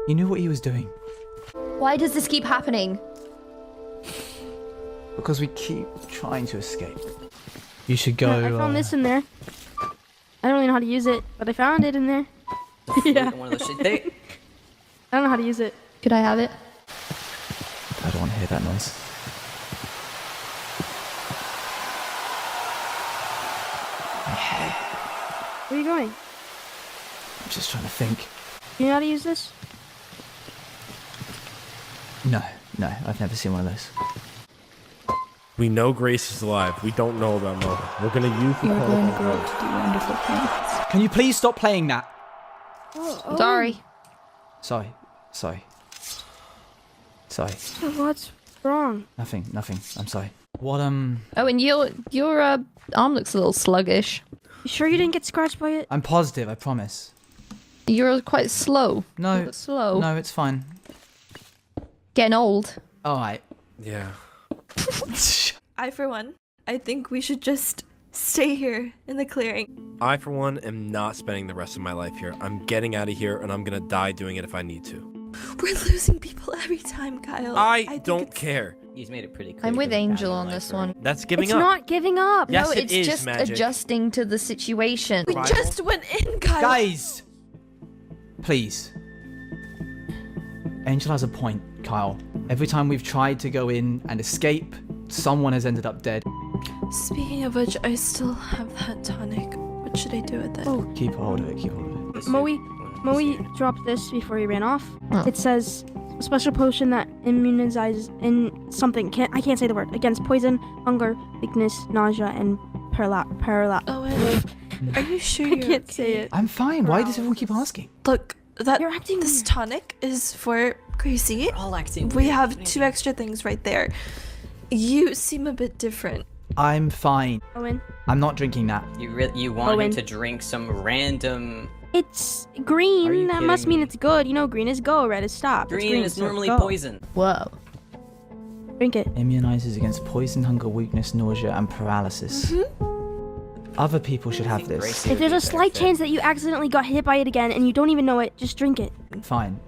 He knew what he was doing. Why does this keep happening? Because we keep trying to escape. You should go... I found this in there. I don't really know how to use it, but I found it in there. Yeah. One of those shit. I don't know how to use it. Could I have it? I don't want to hear that noise. My head. Where are you going? I'm just trying to think. Do you know how to use this? No, I've never seen one of those. We know Grace is alive. We don't know about Mo. We're gonna use the You're going to telephone grow code. to do wonderful things. Can you please stop playing that? Oh, Sorry. Sorry. What's wrong? Nothing. I'm sorry. What, Oh, and your arm looks a little sluggish. You sure you didn't get scratched by it? I'm positive, I promise. You're quite slow. No. You look slow. No, it's fine. Getting old. Alright. Yeah. I, for one, I think we should just stay here in the clearing. I, for one, am not spending the rest of my life here. I'm getting out of here, and I'm gonna die doing it if I need to. We're losing people every time, Kyle. I think don't it's- care. He's made it pretty clear. I'm he with doesn't Angel value on life, this right? one. That's giving It's up. not giving up. Yes, No, it it's is, just Magic. adjusting to the situation. We Rival? just went in, Kyle. Guys! Please. Angel has a point, Kyle. Every time we've tried to go in and escape, someone has ended up dead. Speaking of which, I still have that tonic. What should I do with it? Oh, Keep hold of it, keep hold of it. This Moe year. dropped this before he ran off. Oh. It says a special potion that immunizes in something. I can't say the word. Against poison, hunger, weakness, nausea, and paralysis. Owen, are you sure I you're can't okay? say it. I'm fine, why does everyone keep asking? Look, You're acting this weird. tonic is for Gracie. We're all acting We weird. have 2 extra things right there. You seem a bit different. I'm fine. Owen, I'm not drinking that. You want Owen. him to drink some random... it's Are green. you That must kidding mean me? it's good. You know, green is go, red is stop. It's Green green, is so normally go. poison. Whoa. Drink it. Immunizes against poison, hunger, weakness, nausea, and paralysis. Other people should have this. Gracie If would there's be a better slight fit. chance that you accidentally got hit by it again and you don't even know it, just drink it. Fine.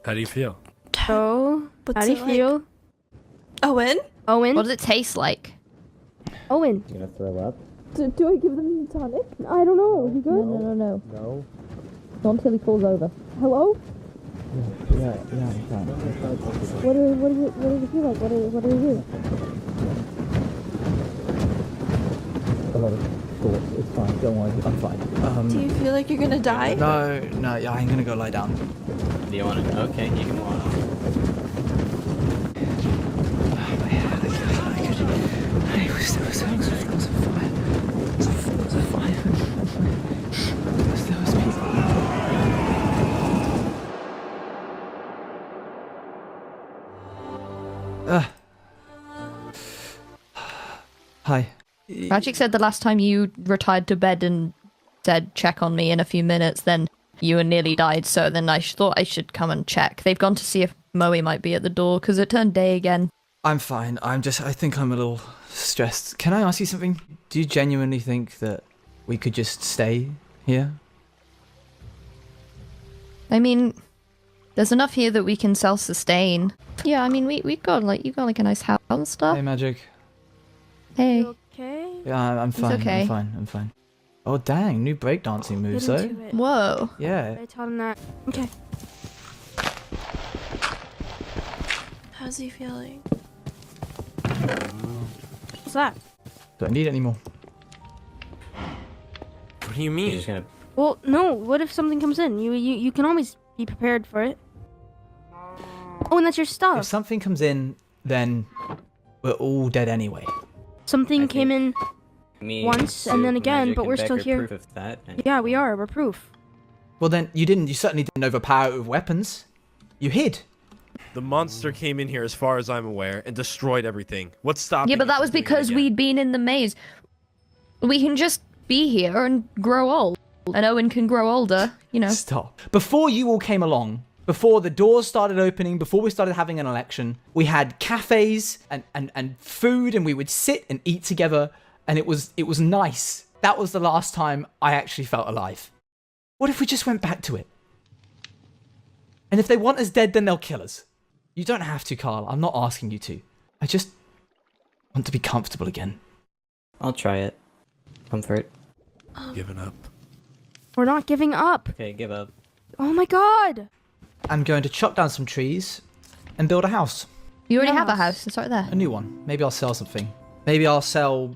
How do you feel? So, What's how do you it like? feel? Owen? Owen? What does it taste like? Owen? You gonna throw up? Do I give them the tonic? I don't know. You good? No. No. Not until he falls over. Hello? Yeah, I'm fine. What does it feel like? What do you do? A lot of thoughts. It's fine, don't worry, I'm fine. Do you feel like you're gonna die? No, yeah, I'm gonna go lie down. Do you want to... Okay, you can walk. Hi. Magic said the last time you retired to bed and said check on me in a few minutes, then you nearly died, so then I thought I should come and check. They've gone to see if Moe might be at the door, because it turned day again. I'm fine. I think I'm a little stressed. Can I ask you something? Do you genuinely think that we could just stay here? I mean, there's enough here that we can self-sustain. Yeah, I mean, we've got, like, you got, like, a nice house and stuff. Hey, Magic. Hey. You okay? Yeah, I'm fine. okay. I'm fine. Oh, dang. New breakdancing moves, Get though. into it. Whoa. Yeah. I told him that. Okay. How's he feeling? What's that? Don't need any more. What do you You're mean? just gonna... Well, no. What if something comes in? You can always be prepared for it. Oh, and that's your If stuff. something comes in, then we're all dead anyway. Something I came in. Me, Once, and then Soup, again, Magic, but and we're Beck still are here. Proof of that. And Yeah, we are. We're proof. Well, then, you certainly didn't overpower it with weapons. You hid. The monster came in here, as far as I'm aware, and destroyed everything. What's stopping Yeah, but us that from was doing it because again? we'd been in the maze. We can just be here and grow old. And Owen can grow older, you know. Stop. Before you all came along, before the doors started opening, before we started having an election, we had cafes and food, and we would sit and eat together, and it was nice. That was the last time I actually felt alive. What if we just went back to it? And if they want us dead, then they'll kill us. You don't have to, Carl. I'm not asking you to. I just want to be comfortable again. I'll try it. Comfort. Giving up. We're not giving up. Okay, give up. Oh my god. I'm going to chop down some trees and build a house. You already No. have a house. It's right there. A new one. Maybe I'll sell something. Maybe I'll sell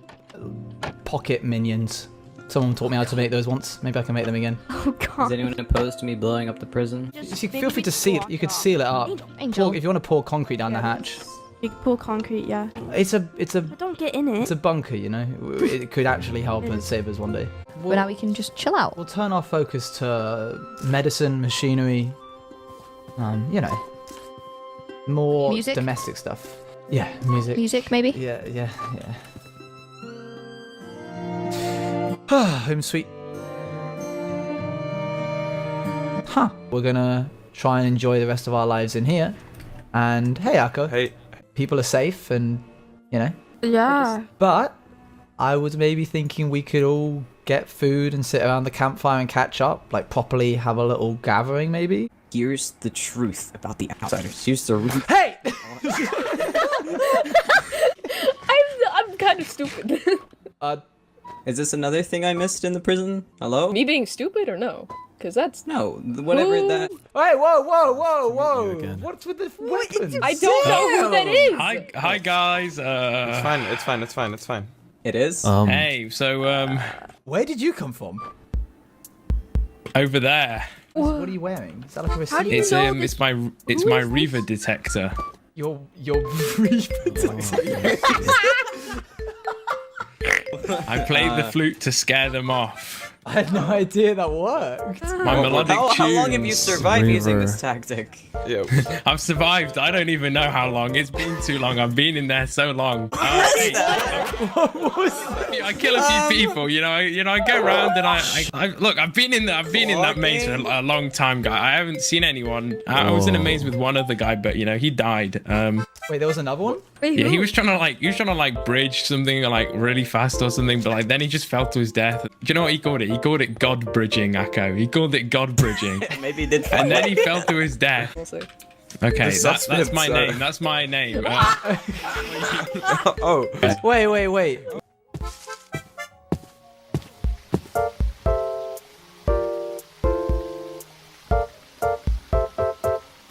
pocket minions. Someone taught me how to make those once. Maybe I can make them again. Oh god. Is anyone opposed to me blowing up the prison? You feel free to seal. You could seal it up. Angel. Pour, if you want to pour concrete down the hatch. You can pull concrete, yeah. It's a But don't get in it. it's a bunker, you know. It could actually help and save us one day. But now we can just chill out. We'll turn our focus to medicine, machinery. You know, more Music? domestic stuff. Yeah, music. Music, maybe? Yeah. Home sweet. Huh. We're gonna try and enjoy the rest of our lives in here. And hey, Akko. Hey. People are safe and, you know. Yeah. But I was maybe thinking we could all get food and sit around the campfire and catch up. Like, properly have a little gathering, maybe. Here's the truth about the Outsiders. Here's the real. Hey! I'm kind of stupid. Is this another thing I missed in the prison? Hello? Me being stupid or no? Because that's... No, whatever Who? that. Hey, whoa! again. What's with the weapons? I don't know who that is! Hi guys. It's fine. It is? Hey, so Where did you come from? over there. What are you wearing? Is that like a How do receipt? you It's know it's this- my who it's is my this? Reaver detector. Your Reaper I played the flute to scare them off. I had no idea that worked. My melodic How long have you tunes. survived using this tactic? Yeah. I've survived. I don't even know how long. It's been too long. I've been in there so long. Hey, I kill a few people. You know. I go around and I look. I've been in that maze for a long time, guy. I haven't seen anyone. I was in a maze with one other guy, but he died. Wait, there was another one? Wait, Yeah, who? he was trying to bridge something like really fast or something, but like then he just fell to his death. Do you know what he called it? He called it God bridging, Akko. He called it God bridging. Maybe he did. And then he fell to his death. We'll see. Okay, The that's my suspense, name. That's my name. Oh. Wait.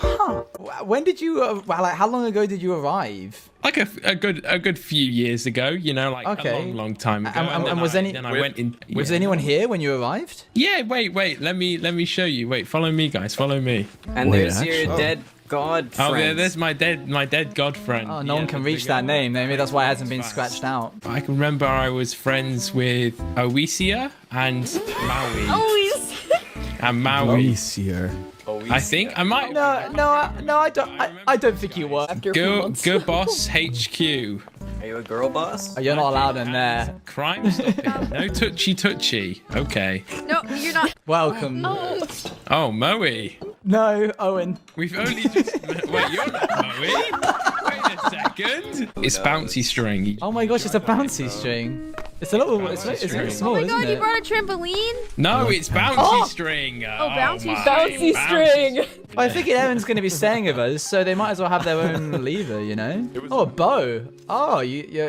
Huh. When did you, how long ago did you arrive? Like a good few years ago, like Okay. a long time ago. And then was then I went in. Was yeah. anyone here when you arrived? Yeah, wait. Let me show you. Wait, follow me, guys. Follow me. And Wait, there's your dead god Oh, friend. yeah, there's my dead god friend. Oh, no Yeah, one can the reach big that one. name. Maybe that's why it hasn't been Fast. scratched out. I can remember I was friends with Oisia and Maui. And Maui. Easier. I think I might. No, I don't. I don't think you were. After a few Go months. Boss HQ. Are you a girl boss? Oh, you're not allowed in there. Crime stopping. No touchy. Okay. No, you're not. Welcome. Oh, Moe. No, Owen. We've only just. Wait, you're not Moe? Wait a second. It's bouncy string. Oh my gosh, it's a bouncy string. It's a little. It's very small, Oh my isn't god, you it? brought a trampoline? No, it's bouncy string. Oh, bouncy my. Bouncy string! Well, I figured Evan's going to be staying with us, so they might as well have their own lever, you know? Oh, a bow. Oh, you're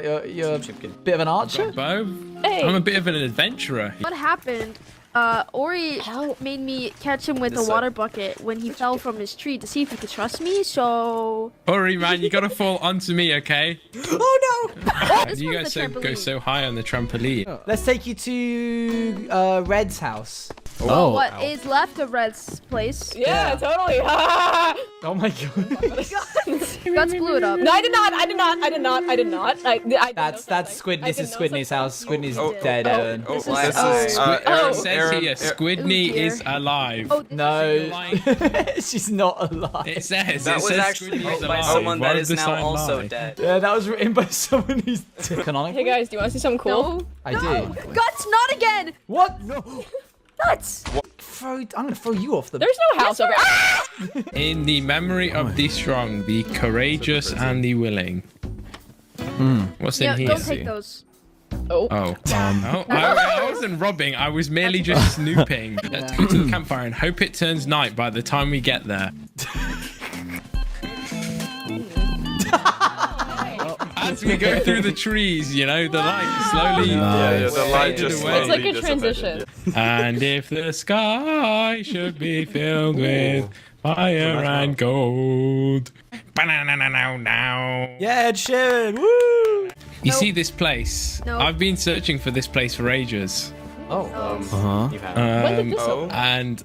a bit of an archer? Bo? Hey. I'm a bit of an adventurer. What happened? Ori made me catch him with a This water bucket when he fell from his tree to see if he could trust me, so... Hurry, man, you gotta fall onto me, okay? Oh no! This You one's guys the go trampoline. so high on the trampoline. Let's take you to Red's house. Oh, what is left of Red's place? Yeah, totally. Oh my god. Guts blew it up. No, I did not. That's Squid. This is Squidney's house. Squidney's Oh, dead, Evan. This is Why- It says Aaron, here, Squidney dear. is alive. Oh, No, she's not alive. It says. That it was says actually Squidney is by alive. someone Why that would is the now sign also lie? dead. Yeah, that was written by someone who's canonical. Hey guys, do you want to see something cool? No. I do. Guts, not again! What? No. Guts! I'm gonna throw you off the. There's no house over. In the memory of the strong, the courageous, and the willing. What's in Yeah, here? don't take those. Oh. I wasn't robbing. I was merely just snooping. Let's go to the campfire and hope it turns night by the time we get there. As we go through the trees, you know, the light slowly the light faded just away. It's like a transition. And if the sky should be filled with fire and gold. Ba-na-na-na-now. Yeah, Ed Sheeran. Woo! You see this place? No. I've been searching for this place for ages. Oh. When did this open? And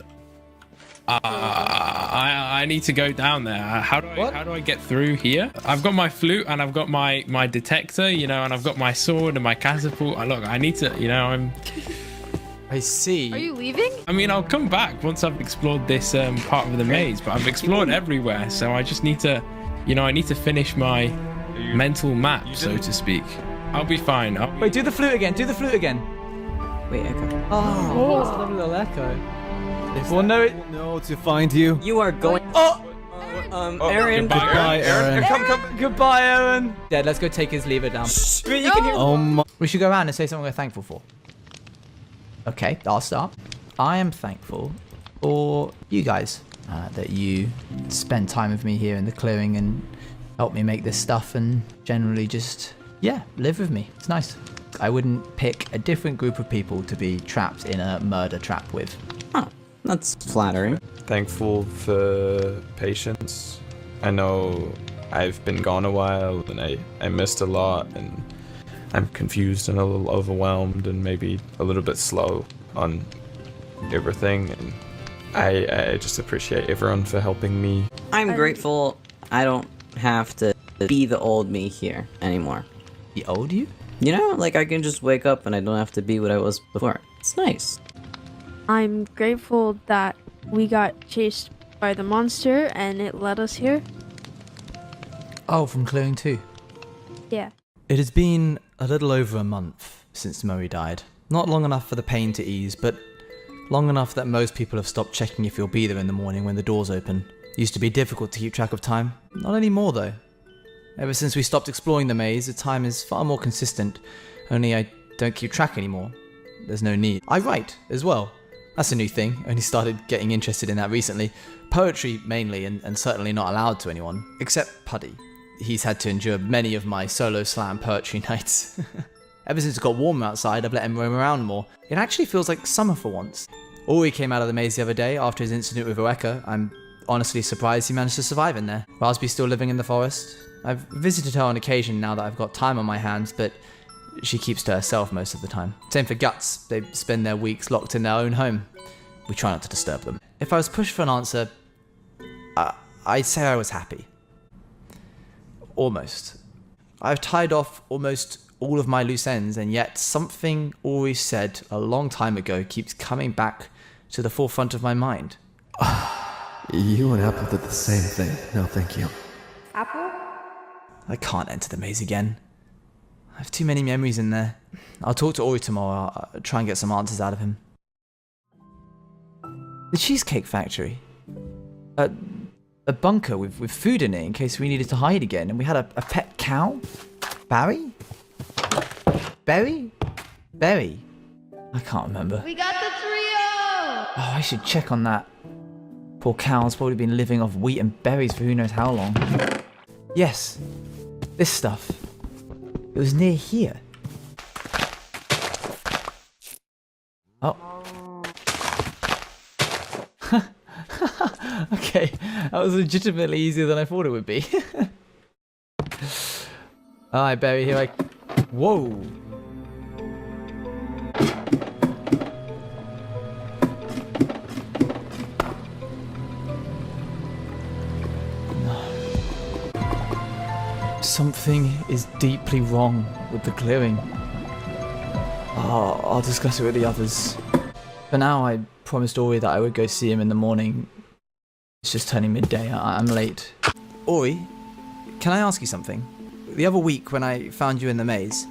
I need to go down there. How do I get through here? I've got my flute and I've got my detector, you know, and I've got my sword and my catapult. Look, I need to, you know, I see. Are you leaving? I mean, I'll come back once I've explored this part of the maze, but I've explored everywhere, so I just need to, you know, I need to finish my mental map, so to speak. I'll be fine. Wait, do the flute again. Do the flute again. Wait, Echo. Oh, that's a lovely little echo. Well, no, it... No, to find you. You are going. Oh! Aaron. Goodbye, Aaron. Come. Goodbye, Owen. Dad, let's go take his lever down. You can hear. Oh my. We should go around and say something we're thankful for. Okay, I'll start. I am thankful for you guys, that you spend time with me here in the clearing and help me make this stuff and generally just, yeah, live with me. It's nice. I wouldn't pick a different group of people to be trapped in a murder trap with. Huh, that's flattering. Thankful for patience. I know I've been gone a while and I missed a lot and I'm confused and a little overwhelmed and maybe a little bit slow on everything, and I just appreciate everyone for helping me. I'm grateful I don't have to be the old me here anymore. The old you? You know, like I can just wake up and I don't have to be what I was before. It's nice. I'm grateful that we got chased by the monster and it led us here. Oh, from clearing 2. Yeah. It has been a little over a month since Murray died. Not long enough for the pain to ease, but long enough that most people have stopped checking if you'll be there in the morning when the doors open. Used to be difficult to keep track of time. Not anymore though. Ever since we stopped exploring the maze, the time is far more consistent, only I don't keep track anymore. There's no need. I write as well. That's a new thing, only started getting interested in that recently. Poetry mainly, and certainly not allowed to anyone, except Puddy. He's had to endure many of my solo slam poetry nights. Ever since it got warmer outside, I've let him roam around more. It actually feels like summer for once. Ori came out of the maze the other day after his incident with Oeka. I'm honestly surprised he managed to survive in there. Raspberry's still living in the forest. I've visited her on occasion now that I've got time on my hands, but she keeps to herself most of the time. Same for Guts. They spend their weeks locked in their own home. We try not to disturb them. If I was pushed for an answer, I'd say I was happy. Almost. I've tied off almost all of my loose ends, and yet something Ori said a long time ago keeps coming back to the forefront of my mind. You and Apple did the same thing. No, thank you. Apple? I can't enter the maze again. I have too many memories in there. I'll talk to Ori tomorrow. I'll try and get some answers out of him. The Cheesecake Factory. A bunker with food in it in case we needed to hide again. And we had a pet cow? Barry? Berry? Berry? I can't remember. We got the trio! Oh, I should check on that. Poor cow's probably been living off wheat and berries for who knows how long. Yes. This stuff. It was near here. Oh. Okay, that was legitimately easier than I thought it would be. Alright, Barry, here I... Whoa! Something is deeply wrong with the clearing. I'll discuss it with the others. For now, I promised Ori that I would go see him in the morning. It's just turning midday. I'm late. Ori, can I ask you something? The other week when I found you in the maze,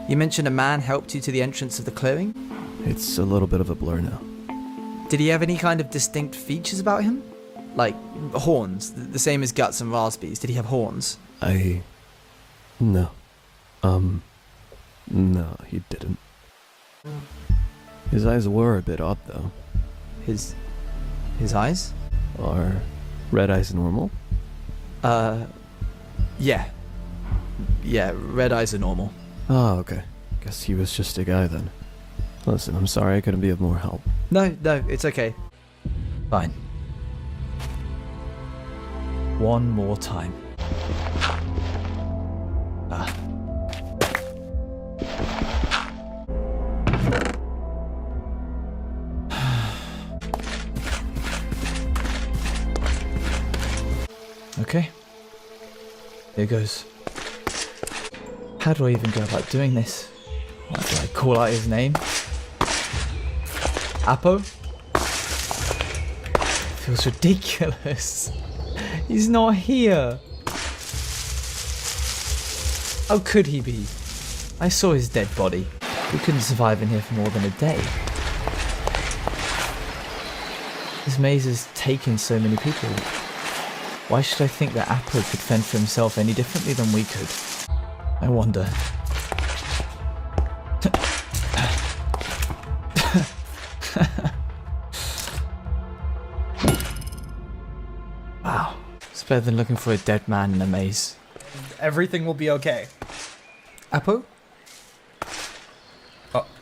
you mentioned a man helped you to the entrance of the clearing? It's a little bit of a blur now. Did he have any kind of distinct features about him? Like horns, the same as Guts and Raspberries. Did he have horns? No. No, he didn't. His eyes were a bit odd, though. His eyes? Are red eyes normal? Yeah. Yeah, red eyes are normal. Oh, okay. Guess he was just a guy then. Listen, I'm sorry I couldn't be of more help. No, it's okay. Fine. One more time. Ah. Okay. Here goes. How do I even go about doing this? What do I call out his name? Apo? Feels ridiculous. He's not here. How could he be? I saw his dead body. We couldn't survive in here for more than a day. This maze has taken so many people. Why should I think that Apo could fend for himself any differently than we could? I wonder. Wow. It's better than looking for a dead man in a maze. Everything will be okay. Apo?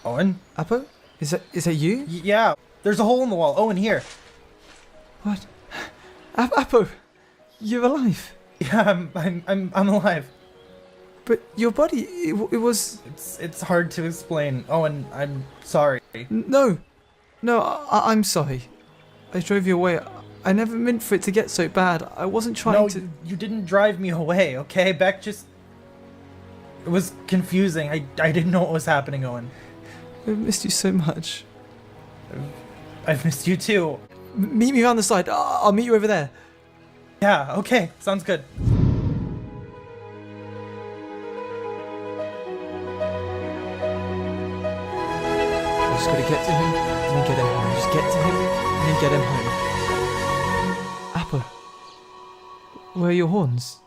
Owen? Apo? Is that you? Yeah, there's a hole in the wall. Owen, here. What? Apo? You're alive? Yeah, I'm alive. But your body, it was... It's hard to explain. Owen, I'm sorry. No, I'm sorry. I drove you away. I never meant for it to get so bad. I wasn't trying to... No, you didn't drive me away, okay? Beck just... It was confusing. I didn't know what was happening, Owen. I missed you so much. I've missed you too. Meet me around the side. I'll meet you over there. Yeah, okay. Sounds good. I just gotta get to him, and then get him home. Just get to him, and then get him home. Apo, where are your horns?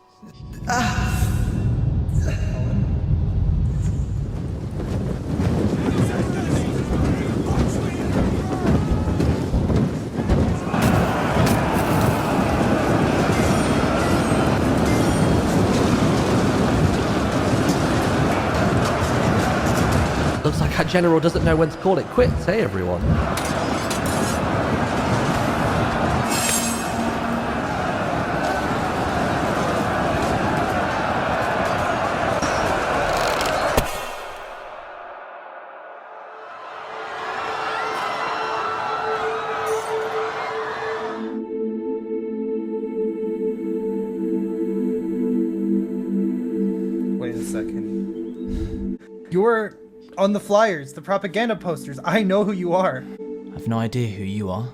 Looks like our general doesn't know when to call it quits, hey everyone? Wait a second. You're on the flyers, the propaganda posters. I know who you are. I've no idea who you are.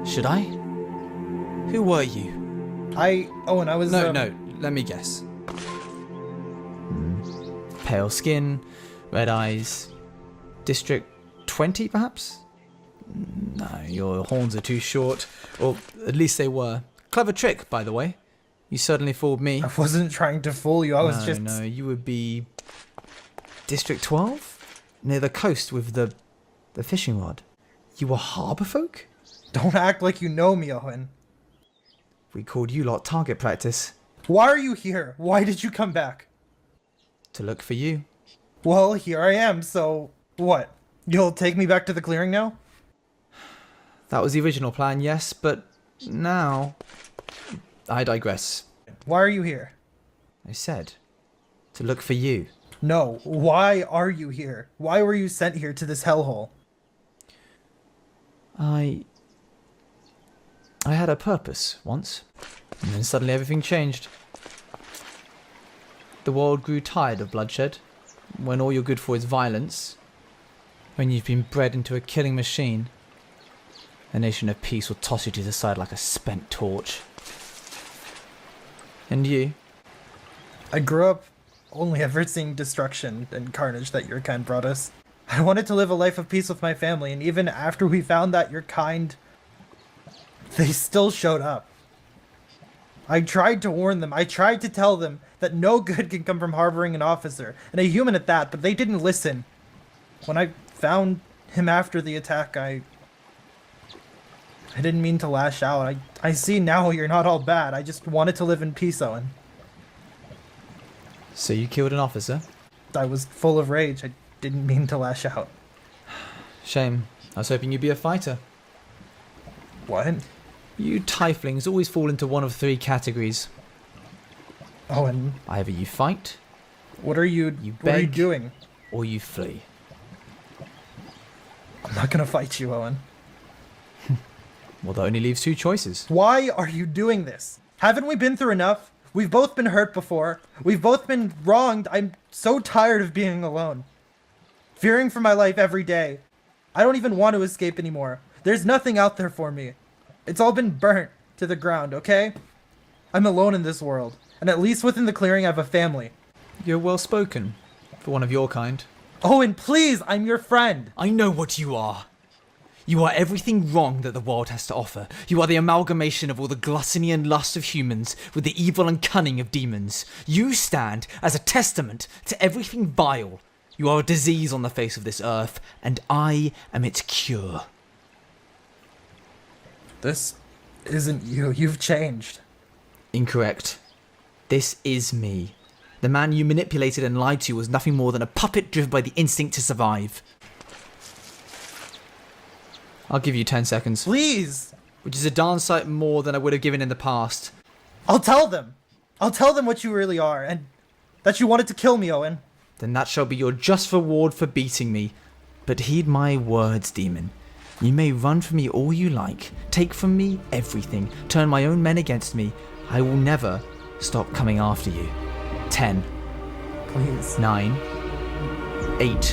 Should I? Who were you? Owen, I was... No, let me guess. Pale skin, red eyes, District 20 perhaps? No, your horns are too short. Or at least they were. Clever trick, by the way. You certainly fooled me. I wasn't trying to fool you, I was just... No, you would be... District 12? Near the coast with the fishing rod. You were harbour folk? Don't act like you know me, Owen. We called you lot target practice. Why are you here? Why did you come back? To look for you. Well, here I am, so... What? You'll take me back to the clearing now? That was the original plan, yes, but now... I digress. Why are you here? I said, to look for you. No, why are you here? Why were you sent here to this hellhole? I had a purpose once, and then suddenly everything changed. The world grew tired of bloodshed, when all you're good for is violence, when you've been bred into a killing machine. A nation of peace will toss you to the side like a spent torch. And you? I grew up only ever seeing destruction and carnage that your kind brought us. I wanted to live a life of peace with my family, and even after we found that your kind, they still showed up. I tried to warn them. I tried to tell them that no good can come from harboring an officer, and a human at that, but they didn't listen. When I found him after the attack, I didn't mean to lash out. I see now you're not all bad. I just wanted to live in peace, Owen. So you killed an officer? I was full of rage. I didn't mean to lash out. Shame. I was hoping you'd be a fighter. What? You tieflings always fall into one of three categories. Owen. Either you fight, What are you doing? or you flee. I'm not gonna fight you, Owen. Well, that only leaves two choices. Why are you doing this? Haven't we been through enough? We've both been hurt before. We've both been wronged. I'm so tired of being alone. Fearing for my life every day. I don't even want to escape anymore. There's nothing out there for me. It's all been burnt to the ground, okay? I'm alone in this world. And at least within the clearing I have a family. You're well spoken, for one of your kind. Owen, please, I'm your friend. I know what you are. You are everything wrong that the world has to offer. You are the amalgamation of all the gluttony and lust of humans with the evil and cunning of demons. You stand as a testament to everything vile. You are a disease on the face of this earth, and I am its cure. This isn't you. You've changed. Incorrect. This is me. The man you manipulated and lied to was nothing more than a puppet driven by the instinct to survive. I'll give you 10 seconds. Please! Which is a darn sight more than I would have given in the past. I'll tell them! I'll tell them what you really are, and that you wanted to kill me, Owen. Then that shall be your just reward for beating me. But heed my words, demon. You may run from me all you like, take from me everything, turn my own men against me. I will never stop coming after you. 10. Please. 9. 8.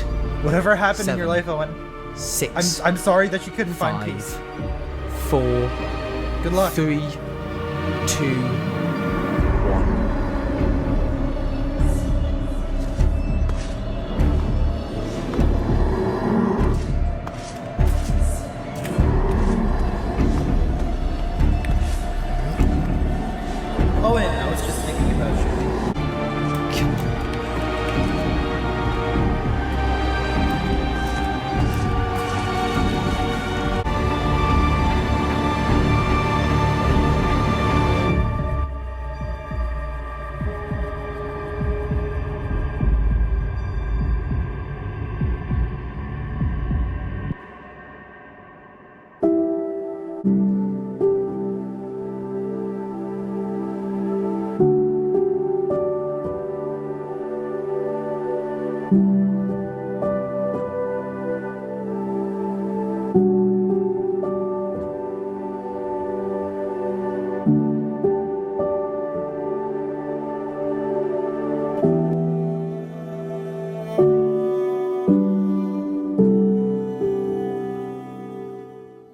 Whatever happened 7, in your life, Owen. 6. I'm sorry that you couldn't 5, find peace. 4. Good luck. 3. 2. 1. Owen, I was just thinking about you.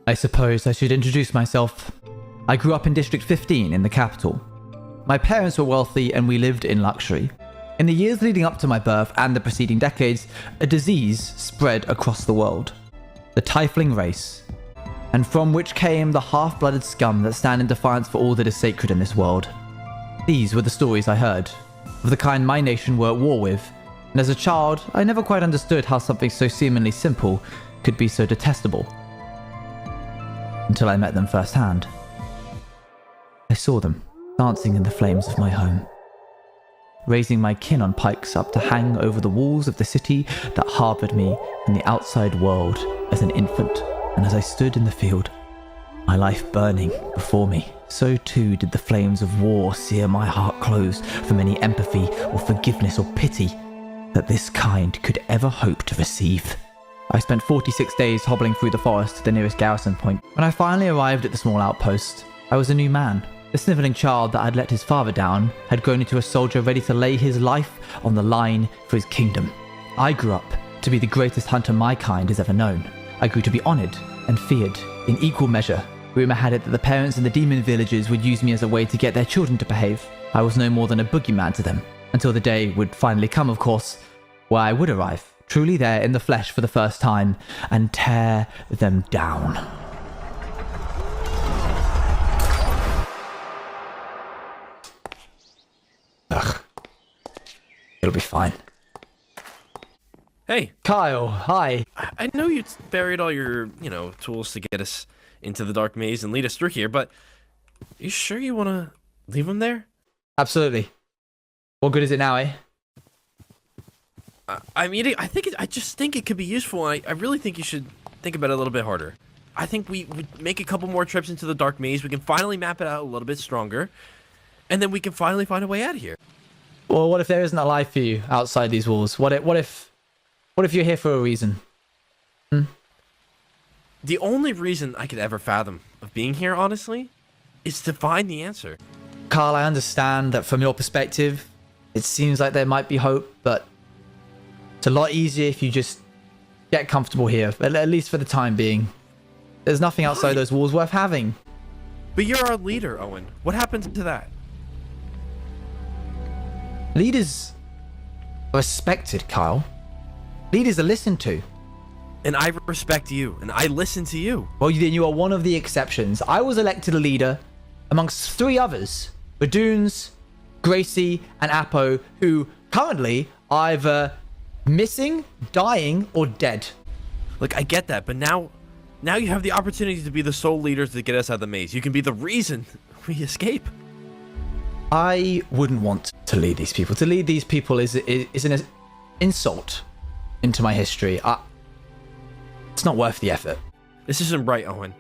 I suppose I should introduce myself. I grew up in District 15 in the capital. My parents were wealthy and we lived in luxury. In the years leading up to my birth and the preceding decades, a disease spread across the world. The Tiefling race. And from which came the half-blooded scum that stand in defiance for all that is sacred in this world. These were the stories I heard, of the kind my nation were at war with, and as a child, I never quite understood how something so seemingly simple could be so detestable. Until I met them firsthand. I saw them, dancing in the flames of my home. Raising my kin on pikes up to hang over the walls of the city that harboured me in the outside world as an infant, and as I stood in the field, my life burning before me, so too did the flames of war sear my heart closed from any empathy or forgiveness or pity that this kind could ever hope to receive. I spent 46 days hobbling through the forest to the nearest garrison point. When I finally arrived at the small outpost, I was a new man. The snivelling child that had let his father down had grown into a soldier ready to lay his life on the line for his kingdom. I grew up to be the greatest hunter my kind has ever known. I grew to be honoured and feared in equal measure. Rumour had it that the parents in the demon villages would use me as a way to get their children to behave. I was no more than a boogeyman to them, until the day would finally come, of course, where I would arrive, truly there in the flesh for the first time, and tear them down. be fine. Hey, Kyle, hi. I know you buried all your, tools to get us into the dark maze and lead us through here, but you sure you want to leave them there? Absolutely. What good is it now, eh? I just think it could be useful. I really think you should think about it a little bit harder. I think we would make a couple more trips into the dark maze. We can finally map it out a little bit stronger, and then we can finally find a way out of here. Well, what if there isn't a life for you outside these walls? What if you're here for a reason? The only reason I could ever fathom of being here, honestly, is to find the answer. Carl, I understand that from your perspective, it seems like there might be hope, but it's a lot easier if you just get comfortable here, at least for the time being. There's nothing outside those walls worth having. But you're our leader, Owen. What happened to that? Leaders are respected, Kyle. Leaders are listened to. And I respect you, and I listen to you. Well, then you are one of the exceptions. I was elected a leader amongst 3 others. Badoons, Gracie, and Apo, who currently are either missing, dying, or dead. Look, I get that, but now you have the opportunity to be the sole leaders to get us out of the maze. You can be the reason we escape. I wouldn't want to lead these people. To lead these people is an insult into my history. It's not worth the effort. This isn't right, Owen.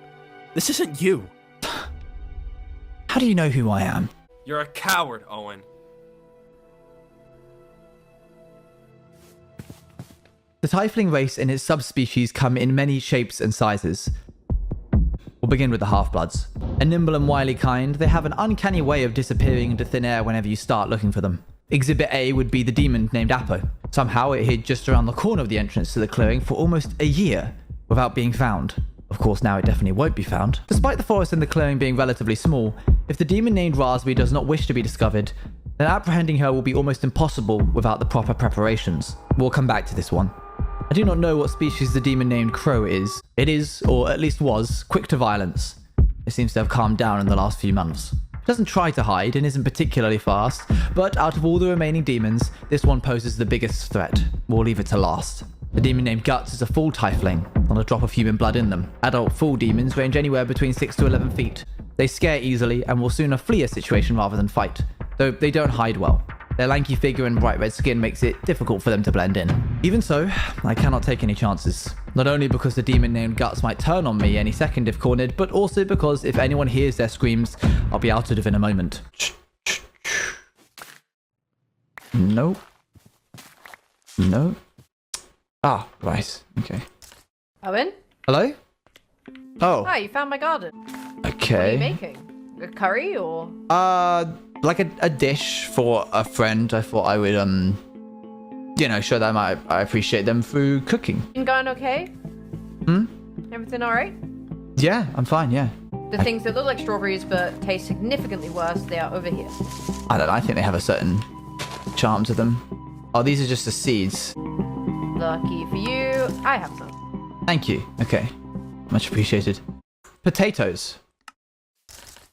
This isn't you. How do you know who I am? You're a coward, Owen. The Tiefling race and its subspecies come in many shapes and sizes. We'll begin with the Half-Bloods. A nimble and wily kind, they have an uncanny way of disappearing into thin air whenever you start looking for them. Exhibit A would be the demon named Apo. Somehow it hid just around the corner of the entrance to the clearing for almost a year without being found. Of course, now it definitely won't be found. Despite the forest and the clearing being relatively small, if the demon named Raspberry does not wish to be discovered, then apprehending her will be almost impossible without the proper preparations. We'll come back to this one. I do not know what species the demon named Crow is. It is, or at least was, quick to violence. It seems to have calmed down in the last few months. It doesn't try to hide and isn't particularly fast, but out of all the remaining demons, this one poses the biggest threat. We'll leave it to last. The demon named Guts is a full tiefling, not a drop of human blood in them. Adult full demons range anywhere between 6 to 11 feet. They scare easily and will sooner flee a situation rather than fight, though they don't hide well. Their lanky figure and bright red skin makes it difficult for them to blend in. Even so, I cannot take any chances. Not only because the demon named Guts might turn on me any second if cornered, but also because if anyone hears their screams, I'll be outed within a moment. No. No. Ah, right. Okay. Owen? Hello? Oh. Hi, you found my garden. Okay. What are you making? A curry or? Like a dish for a friend. I thought I would, show them I appreciate them through cooking. Been going okay? Everything alright? Yeah, I'm fine, yeah. The things that look like strawberries but taste significantly worse, they are over here. I don't know, I think they have a certain charm to them. Oh, these are just the seeds. Lucky for you, I have some. Thank you. Okay. Much appreciated. Potatoes.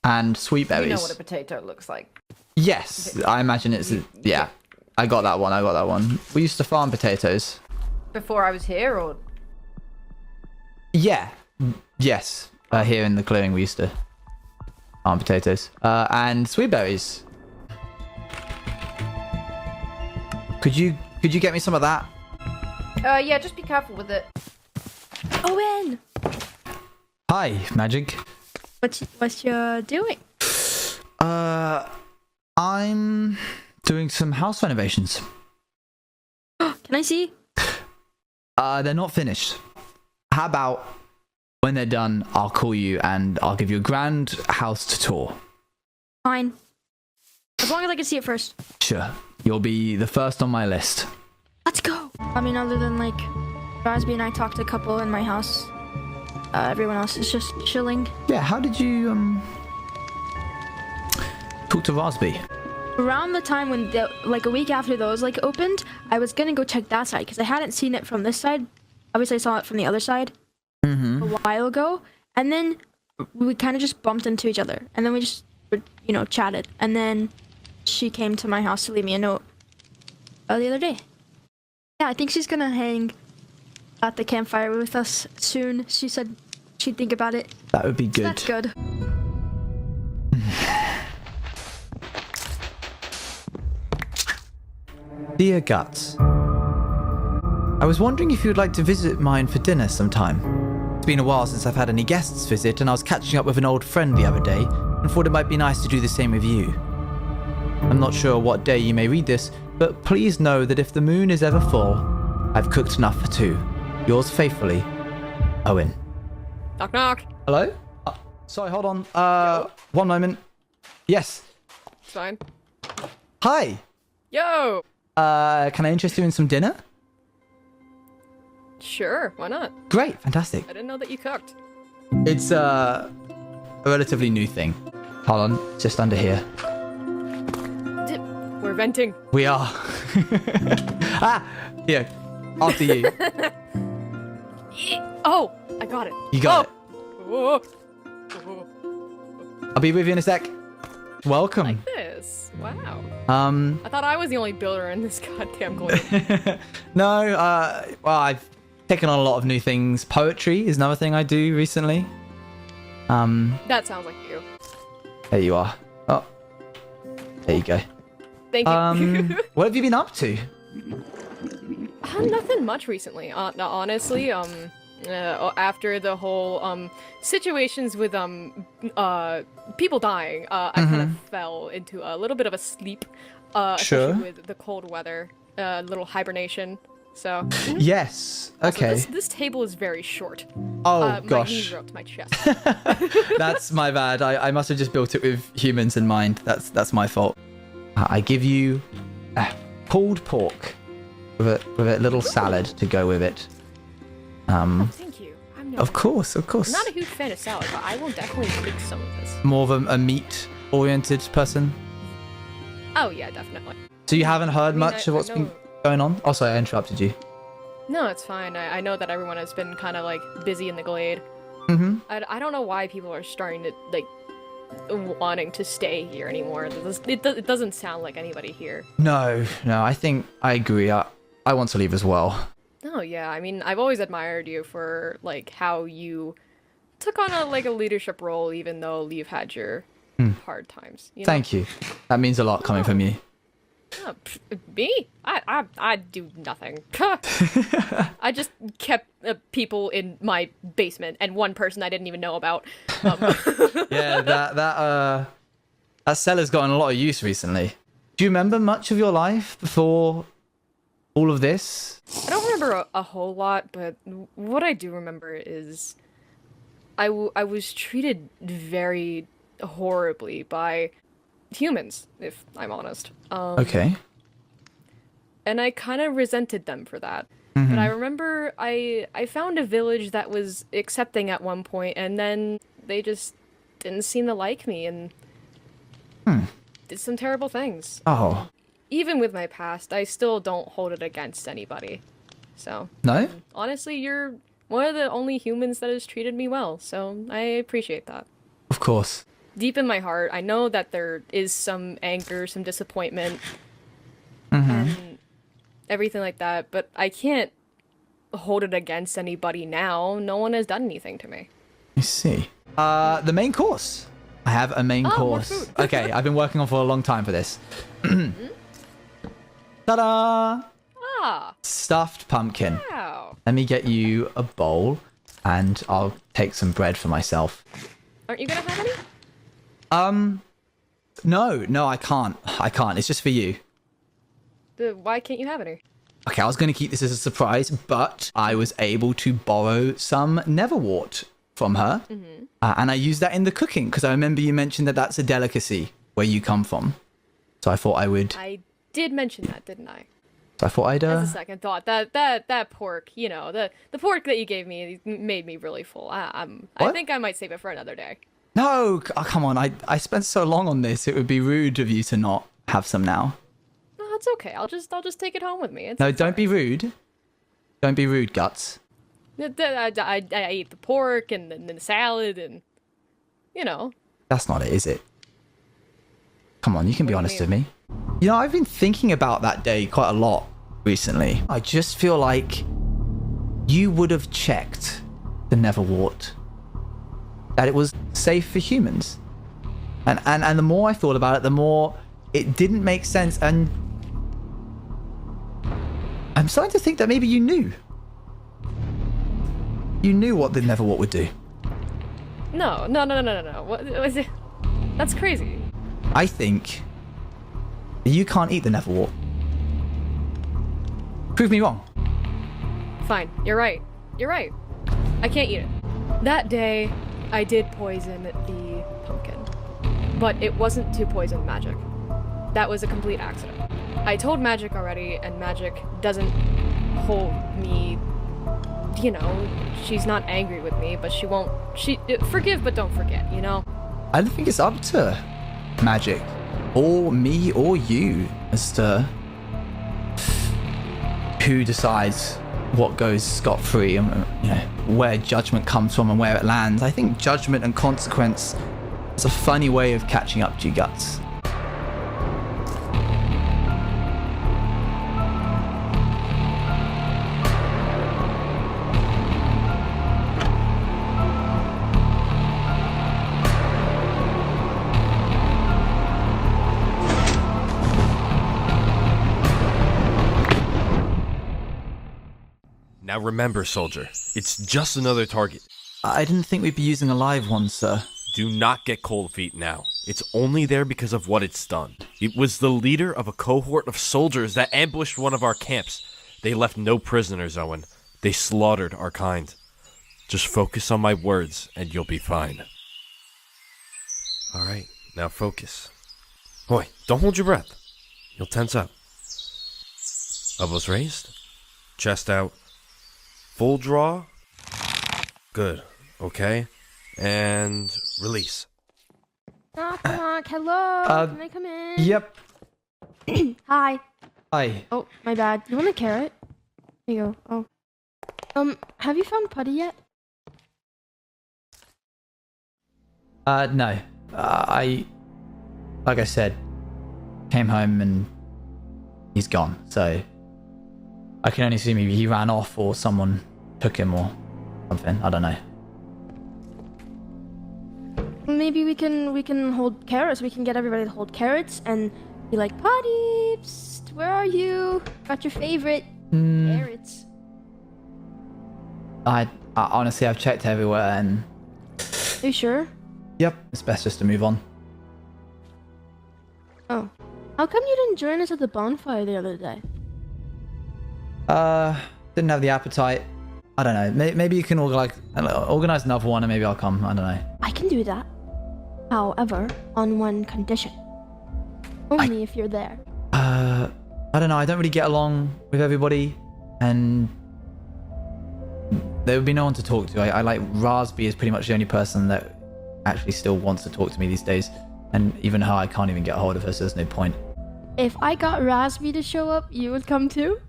And sweet berries. You know what a potato looks like. Yes, I imagine it's... Yeah, I got that one. We used to farm potatoes. Before I was here, or? Yeah. Yes. Here in the clearing we used to farm potatoes. And sweet berries. Could you get me some of that? Yeah, just be careful with it. Owen! Hi, Magic. What you doing? I'm doing some house renovations. Can I see? They're not finished. How about when they're done, I'll call you and I'll give you a grand house to tour. Fine. As long as I can see it first. Sure. You'll be the first on my list. Let's go. I mean, other than like Rasby and I talked to a couple in my house. Everyone else is just chilling. Yeah, how did you talk to Rasby? Around the time when like a week after those opened, I was gonna go check that side because I hadn't seen it from this side. Obviously I saw it from the other side a while ago, and then we kind of just bumped into each other, and then we just chatted, and then she came to my house to leave me a note. the other day. Yeah, I think she's gonna hang at the campfire with us soon. She said she'd think about it. That would be So good. that's good. Dear Guts, I was wondering if you'd like to visit mine for dinner sometime. It's been a while since I've had any guests visit, and I was catching up with an old friend the other day and thought it might be nice to do the same with you. I'm not sure what day you may read this, but please know that if the moon is ever full, I've cooked enough for two. Yours faithfully, Owen. Knock knock. Hello? Sorry, hold on. One moment. Yes. It's fine. Hi. Yo. Can I interest you in some dinner? Sure, why not? Great, fantastic. I didn't know that you cooked. It's a relatively new thing. Hold on, just under here. We're venting. We are. Here, after you. Oh, I got it. You got it. Oh. I'll be with you in a sec. Welcome. Like this. Wow. I thought I was the only builder in this goddamn glade. No, well, I've taken on a lot of new things. Poetry is another thing I do recently. That sounds like you. There you are. Oh, there you go. Thank you. What have you been up to? Nothing much recently. Honestly, after the whole situations with people dying, I kind of fell into a little bit of a sleep. Especially with the cold weather, little hibernation. So Yes. Okay. Also, this table is very short. Oh My gosh. knees are up to my chest. That's my bad. I must have just built it with humans in mind. That's my fault. I give you pulled pork with a little salad to go with it. Thank you. Of course. I'm not a huge fan of salad, but I will definitely take some of this. More of a meat-oriented person. Oh yeah, definitely. So you haven't heard much of what's been going on? Oh, sorry, I interrupted you. No, it's fine. I know that everyone has been kind of like busy in the glade. Mm-hmm. I don't know why people are starting to like wanting to stay here anymore. It doesn't sound like anybody here. No, I think I agree. I want to leave as well. Oh yeah, I mean, I've always admired you for like how you took on a leadership role, even though you've had your hard times. You know? Thank you. That means a lot coming from you. Oh, me? I do nothing. I just kept people in my basement and one person I didn't even know about. Yeah, that cellar's gotten a lot of use recently. Do you remember much of your life before all of this? I don't remember a whole lot, but what I do remember is I was treated very horribly by humans, if I'm honest. Okay. And I kind of resented them for that. But I remember I found a village that was accepting at one point, and then they just didn't seem to like me and did some terrible things. Oh. Even with my past, I still don't hold it against anybody. So. No? Honestly, you're one of the only humans that has treated me well, so I appreciate that. Of course. Deep in my heart, I know that there is some anger, some disappointment, and everything like that, but I can't hold it against anybody now. No one has done anything to me. I see. The main course. I have a main course. More food. Okay, I've been working on for a long time for this. Ta-da! Stuffed pumpkin. Wow. Let me get you a bowl, and I'll take some bread for myself. Aren't you gonna have any? No, I can't. It's just for you. Why can't you have any? Okay, I was going to keep this as a surprise, but I was able to borrow some Neverwort from her, and I used that in the cooking because I remember you mentioned that that's a delicacy where you come from. So I thought I would. I did mention that, didn't I? So I thought I'd. As a second thought, that pork, you know, the pork that you gave me made me really full. I think I might save it for another day. No, oh, come on. I spent so long on this. It would be rude of you to not have some now. No, it's okay. I'll just take it home with me. No, don't be rude. Don't be rude, Guts. I ate the pork and the salad and, you know. That's not it, is it? Come on, you can be honest with me. You know, I've been thinking about that day quite a lot recently. I just feel like you would have checked the Neverwort, that it was safe for humans. And the more I thought about it, the more it didn't make sense. And I'm starting to think that maybe you knew. You knew what the Neverwort would do. No. What was it? That's crazy. I think you can't eat the Neverwort. Prove me wrong. Fine, you're right. I can't eat it. That day, I did poison the pumpkin. But it wasn't to poison Magic. That was a complete accident. I told Magic already, and Magic doesn't hold me... You know, she's not angry with me, but she won't... Forgive but don't forget, you know? I don't think it's up to Magic, or me, or you, as to who decides what goes scot-free and, you know, where judgment comes from and where it lands. I think judgment and consequence is a funny way of catching up to your guts. Now remember, soldier, it's just another target. I didn't think we'd be using a live one, sir. Do not get cold feet now. It's only there because of what it's done. It was the leader of a cohort of soldiers that ambushed one of our camps. They left no prisoners, Owen. They slaughtered our kind. Just focus on my words and you'll be fine. Alright, now focus. Boy, don't hold your breath. You'll tense up. Elbows raised. Chest out. Full draw. Good. Okay. And release. Knock, knock. Hello. Can I come in? Yep. Hi. Hi. Oh, my bad. You want a carrot? Here you go. Oh. Have you found Putty yet? No. Like I said, came home and he's gone. So I can only assume he ran off or someone took him or something. I don't know. Maybe we can hold carrots. We can get everybody to hold carrots and be like, Putty, psst, where are you? Got your favorite carrots. I honestly, I've checked everywhere and... Are you sure? Yep, it's best just to move on. Oh. How come you didn't join us at the bonfire the other day? Didn't have the appetite. I don't know. Maybe you can organize another one and maybe I'll come. I don't know. I can do that. However, on one condition. Only if you're there. I don't know. I don't really get along with everybody and there would be no one to talk to. I like Raspy is pretty much the only person that actually still wants to talk to me these days. And even her, I can't even get a hold of her, so there's no point. If I got Raspy to show up, you would come too?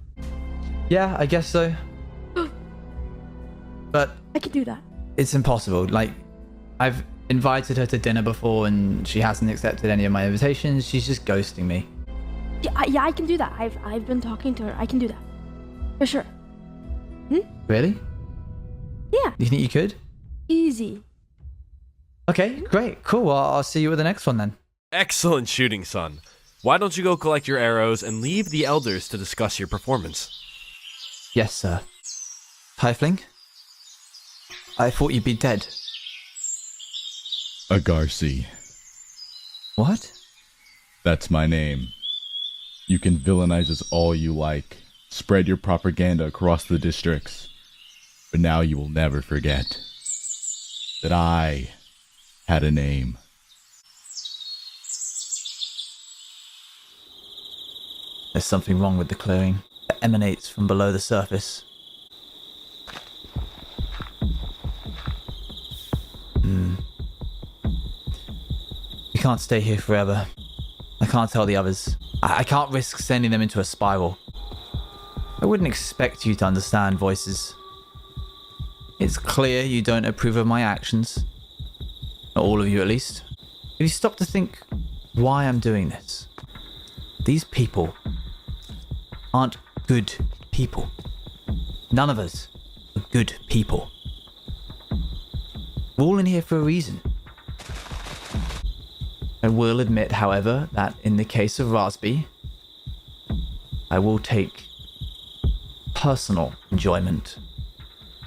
Yeah, I guess so. But I could do that. It's impossible. Like, I've invited her to dinner before and she hasn't accepted any of my invitations. She's just ghosting me. Yeah, I can do that. I've been talking to her. I can do that. For sure. Really? Yeah. Do you think you could? Easy. Okay, great. Cool. Well, I'll see you at the next one then. Excellent shooting, son. Why don't you go collect your arrows and leave the elders to discuss your performance? Yes, sir. Tiefling? I thought you'd be dead. Agarsi. What? That's my name. You can villainize us all you like. Spread your propaganda across the districts. But now you will never forget that I had a name. There's something wrong with the clearing. It emanates from below the surface. We can't stay here forever. I can't tell the others. I can't risk sending them into a spiral. I wouldn't expect you to understand, voices. It's clear you don't approve of my actions. Not all of you, at least. Have you stopped to think why I'm doing this. These people aren't good people. None of us are good people. We're all in here for a reason. I will admit, however, that in the case of Raspy, I will take personal enjoyment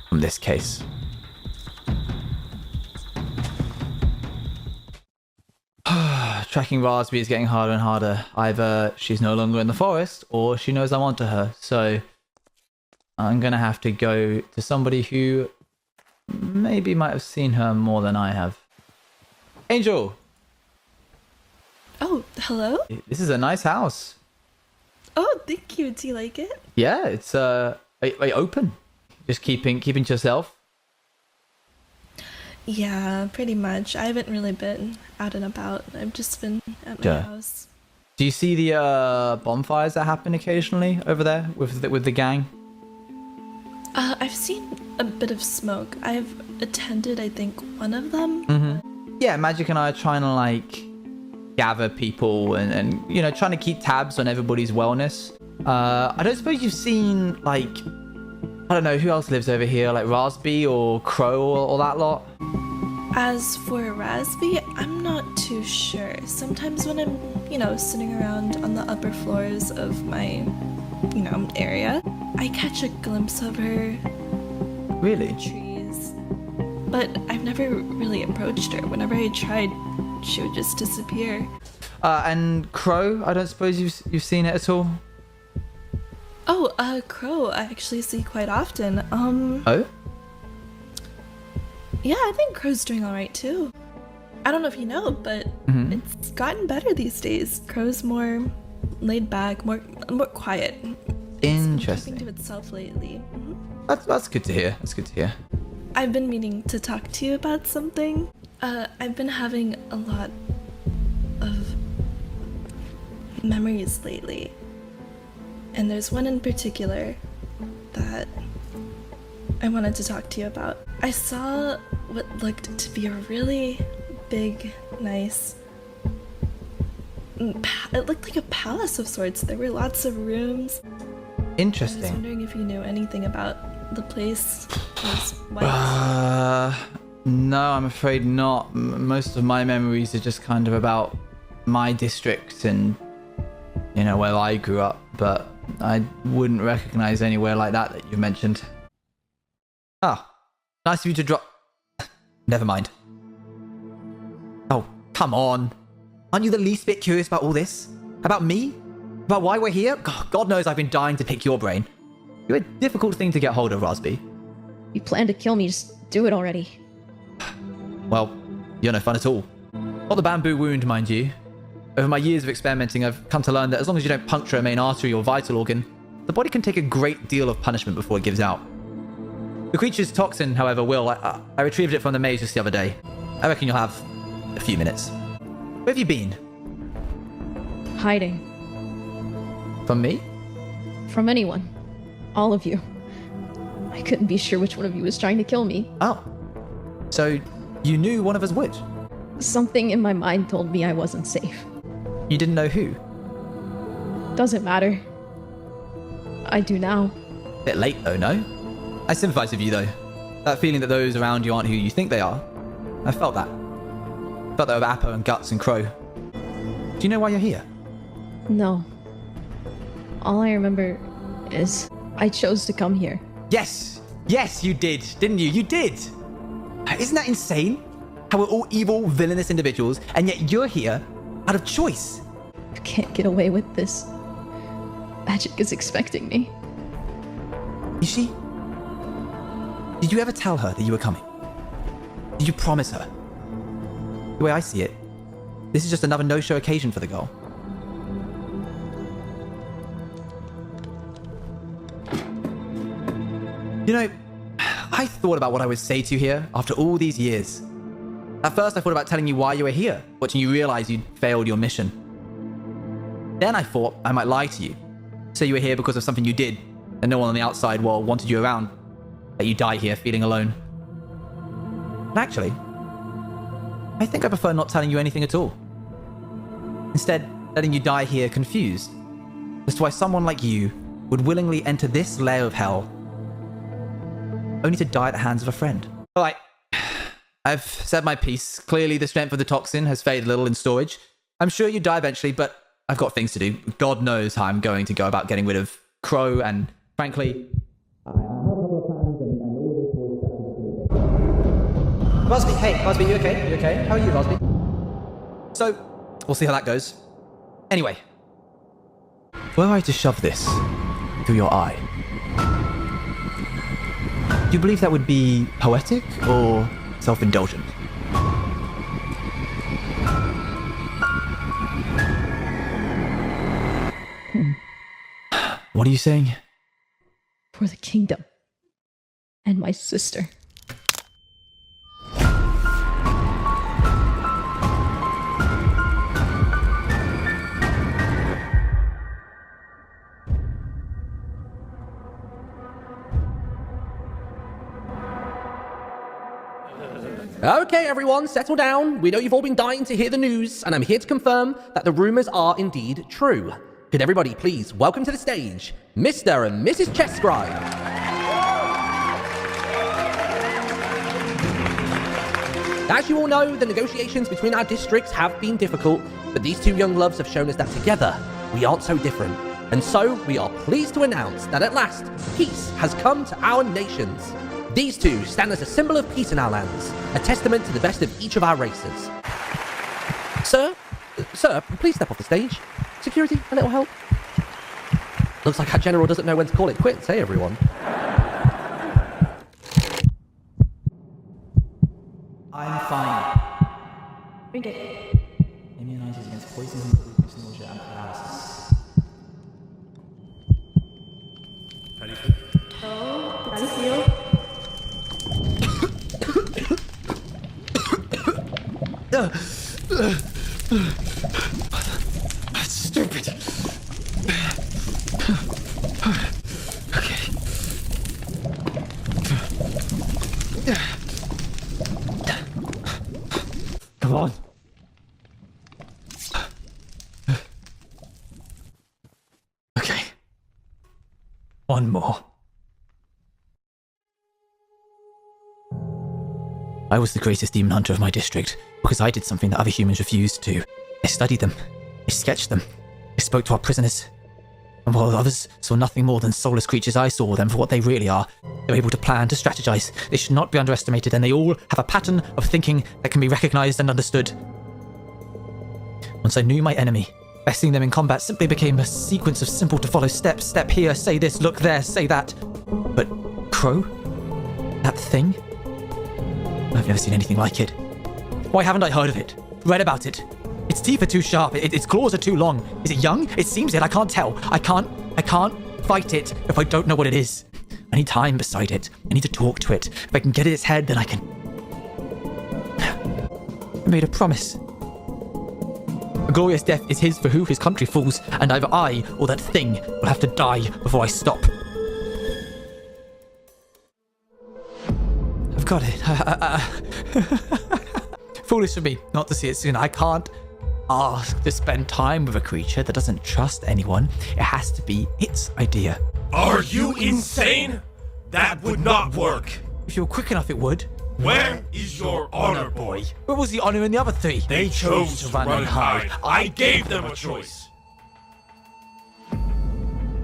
from this case. Tracking Raspy is getting harder and harder. Either she's no longer in the forest, or she knows I'm onto her. So I'm gonna have to go to somebody who maybe might have seen her more than I have. Angel! Oh, hello? This is a nice house. Oh, thank you. Do you like it? Yeah, it's are you open. Just keeping to yourself. Yeah, pretty much. I haven't really been out and about. I've just been at my house. Do you see the bonfires that happen occasionally over there with the gang? I've seen a bit of smoke. I've attended, I think, one of them. Mm-hmm. Yeah, Magic and I are trying to like gather people and you know, trying to keep tabs on everybody's wellness. I don't suppose you've seen like, I don't know, who else lives over here, like Raspy or Crow or that lot? As for Raspy, I'm not too sure. Sometimes when I'm, you know, sitting around on the upper floors of my, you know, area, I catch a glimpse of her. Really? In the trees. But I've never really approached her. Whenever I tried, she would just disappear. And Crow, I don't suppose you've seen it at all? Oh, Crow, I actually see quite often. Oh? Yeah, I think Crow's doing alright too. I don't know if you know, but it's gotten better these days. Crow's more laid back, more quiet. Interesting. It's keeping to itself lately. That's good to hear. That's good to hear. I've been meaning to talk to you about something. I've been having a lot of memories lately. And there's one in particular that I wanted to talk to you about. I saw what looked to be a really big, nice... It looked like a palace of sorts. There were lots of rooms. Interesting. I was wondering if you knew anything about the place. It was white. No, I'm afraid not. Most of my memories are just kind of about my district and, you know, where I grew up, but I wouldn't recognize anywhere like that you've mentioned. Ah, nice of you to drop... Never mind. Oh, come on. Aren't you the least bit curious about all this? About me? About why we're here? God knows I've been dying to pick your brain. You're a difficult thing to get hold of, Raspy. You plan to kill me, just do it already. Well, you're no fun at all. Not the bamboo wound, mind you. Over my years of experimenting, I've come to learn that as long as you don't puncture a main artery or vital organ, the body can take a great deal of punishment before it gives out. The creature's toxin, however, will. I retrieved it from the maze just the other day. I reckon you'll have a few minutes. Where have you been? Hiding. From me? From anyone. All of you. I couldn't be sure which one of you was trying to kill me. Oh. So, you knew one of us would? Something in my mind told me I wasn't safe. You didn't know who? Doesn't matter. I do now. Bit late though, no? I sympathize with you though. That feeling that those around you aren't who you think they are. I felt that. Felt that with Appa and Guts and Crow. Do you know why you're here? No. All I remember is I chose to come here. Yes! Yes, you did, didn't you? You did! Isn't that insane? How we're all evil, villainous individuals, and yet you're here out of choice. You can't get away with this. Magic is expecting me. Is she? Did you ever tell her that you were coming? Did you promise her? The way I see it, this is just another no-show occasion for the girl. You know, I thought about what I would say to you here after all these years. At first, I thought about telling you why you were here, watching you realize you'd failed your mission. Then I thought I might lie to you, say you were here because of something you did, and no one on the outside world wanted you around, that you die here feeling alone. But actually, I think I prefer not telling you anything at all. instead letting you die here confused as to why someone like you would willingly enter this layer of hell only to die at the hands of a friend. Alright, I've said my piece. Clearly the strength of the toxin has faded a little in storage. I'm sure you die eventually, but I've got things to do. God knows how I'm going to go about getting rid of Crow, and frankly, I have a couple of plans and all this voice stuff is going to be... Busby, hey, Busby, you okay? You okay? How are you, Busby? So, we'll see how that goes. Anyway, were I to shove this through your eye, do you believe that would be poetic or self-indulgent? What are you saying? For the kingdom. And my sister. Okay, everyone, settle down. We know you've all been dying to hear the news, and I'm here to confirm that the rumors are indeed true. Could everybody please welcome to the stage Mr. and Mrs. Chess Scribe. As you all know, the negotiations between our districts have been difficult, but these two young loves have shown us that together, we aren't so different. And so, we are pleased to announce that at last, peace has come to our nations. These two stand as a symbol of peace in our lands, a testament to the best of each of our races. Sir, please step off the stage. Security, a little help. Looks like our general doesn't know when to call it quits, hey everyone? I'm fine. Okay. Immunizes against poison, weakness, nausea, and paralysis. How do you feel? How do you feel? Stupid. Okay. Come on. Okay. One more. I was the greatest demon hunter of my district because I did something that other humans refused to. I studied them. I sketched them. I spoke to our prisoners. And while others saw nothing more than soulless creatures, I saw them for what they really are. They're able to plan, to strategize. They should not be underestimated, and they all have a pattern of thinking that can be recognized and understood. Once I knew my enemy, besting them in combat simply became a sequence of simple to follow steps. Step here, say this, look there, say that. But Crow? That thing? I've never seen anything like it. Why haven't I heard of it? Read about it? Its teeth are too sharp, its claws are too long. Is it young? It seems it, I can't tell. I can't fight it if I don't know what it is. I need time beside it. I need to talk to it. If I can get in its head, then I can... I made a promise. A glorious death is his for who his country falls, and either I or that thing will have to die before I stop. I've got it. Foolish of me not to see it soon. I can't ask to spend time with a creature that doesn't trust anyone. It has to be its idea. Are you insane? That would not work. If you were quick enough, it would. Where is your honor, boy? Where was the honor in the other three? They chose to run and hide. I gave them a choice.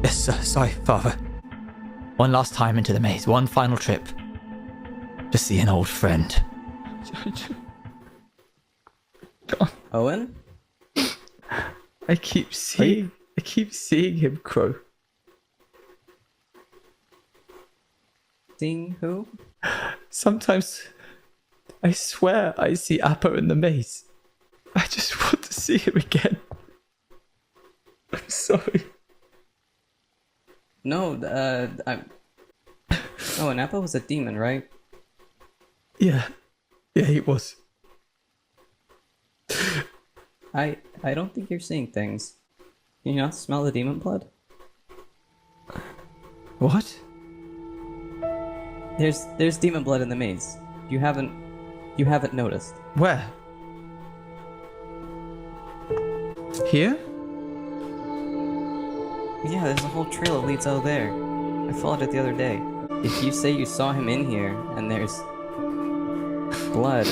Yes, sir. Sorry, Father. One last time into the maze. One final trip. To see an old friend. Owen? I keep seeing him, Crow. Seeing who? Sometimes I swear I see Appa in the maze. I just want to see him again. I'm sorry. No, Oh, and Appa was a demon, right? Yeah, he was. I don't think you're seeing things. Can you not smell the demon blood? What? There's demon blood in the maze. You haven't noticed. Where? Here? Yeah, there's a whole trail that leads out there. I followed it the other day. If you say you saw him in here and there's blood,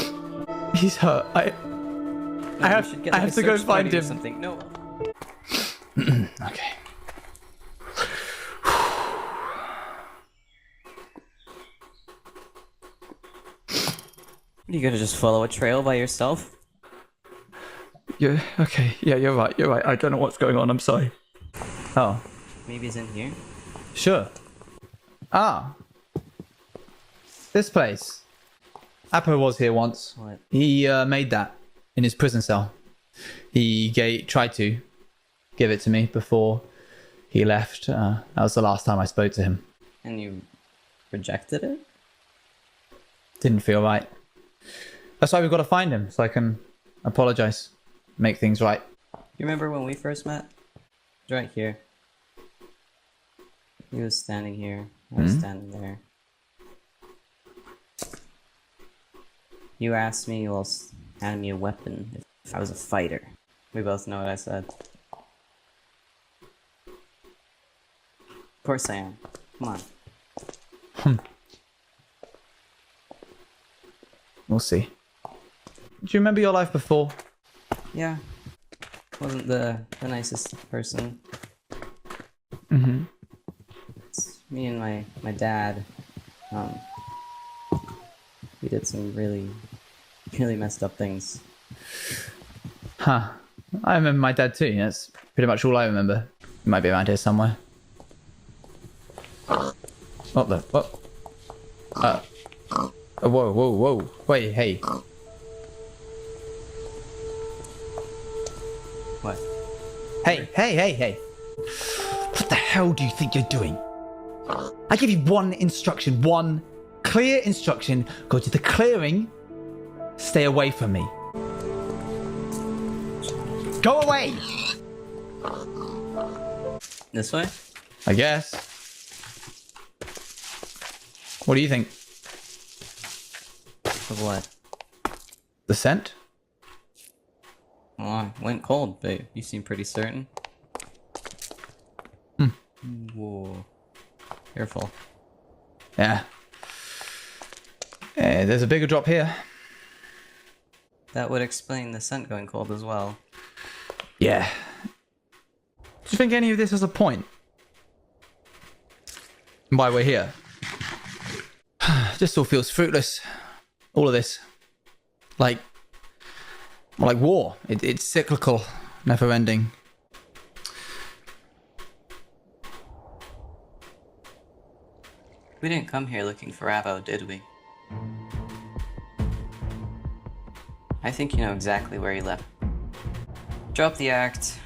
He's hurt. I have to go find him. Something. No. Okay. You gonna just follow a trail by yourself? You're okay. Yeah, you're right. You're right. I don't know what's going on. I'm sorry. Oh. Maybe he's in here. Sure. Ah. This place. Apo was here once. What? He made that in his prison cell. He tried to give it to me before he left. That was the last time I spoke to him. And you rejected it? Didn't feel right. That's why we've got to find him, so I can apologize, make things right. You remember when we first met? Right here. He was standing here. I was standing there. You asked me whilst handing me a weapon if I was a fighter. We both know what I said. Of course I am. Come on. We'll see. Do you remember your life before? Yeah. Wasn't the nicest person. Mm-hmm. It's me and my dad. We did some really messed up things. Huh. I remember my dad too. That's pretty much all I remember. He might be around here somewhere. What the? What? Whoa, whoa, whoa. Wait, hey. What? Hey, hey, hey, hey. What the hell do you think you're doing? I give you one instruction, one clear instruction. Go to the clearing. Stay away from me. Go away! This way? I guess. What do you think? Of what? The scent? Well, I went cold, but you seem pretty certain. Whoa. Careful. Yeah. There's a bigger drop here. That would explain the scent going cold as well. Yeah. Do you think any of this has a point? Why we're here? Just all feels fruitless. All of this. Like war. It's cyclical, never ending. We didn't come here looking for Avo, did we? I think you know exactly where he left. Drop the act.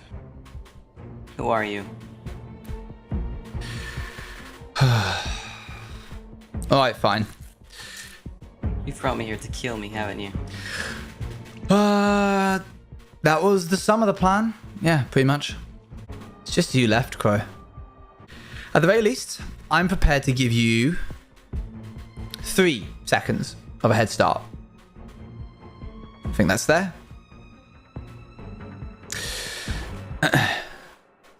Who are you? Alright, fine. You've brought me here to kill me, haven't you? That was the sum of the plan. Yeah, pretty much. It's just you left, Crow. At the very least, I'm prepared to give you 3 seconds of a head start. I think that's there.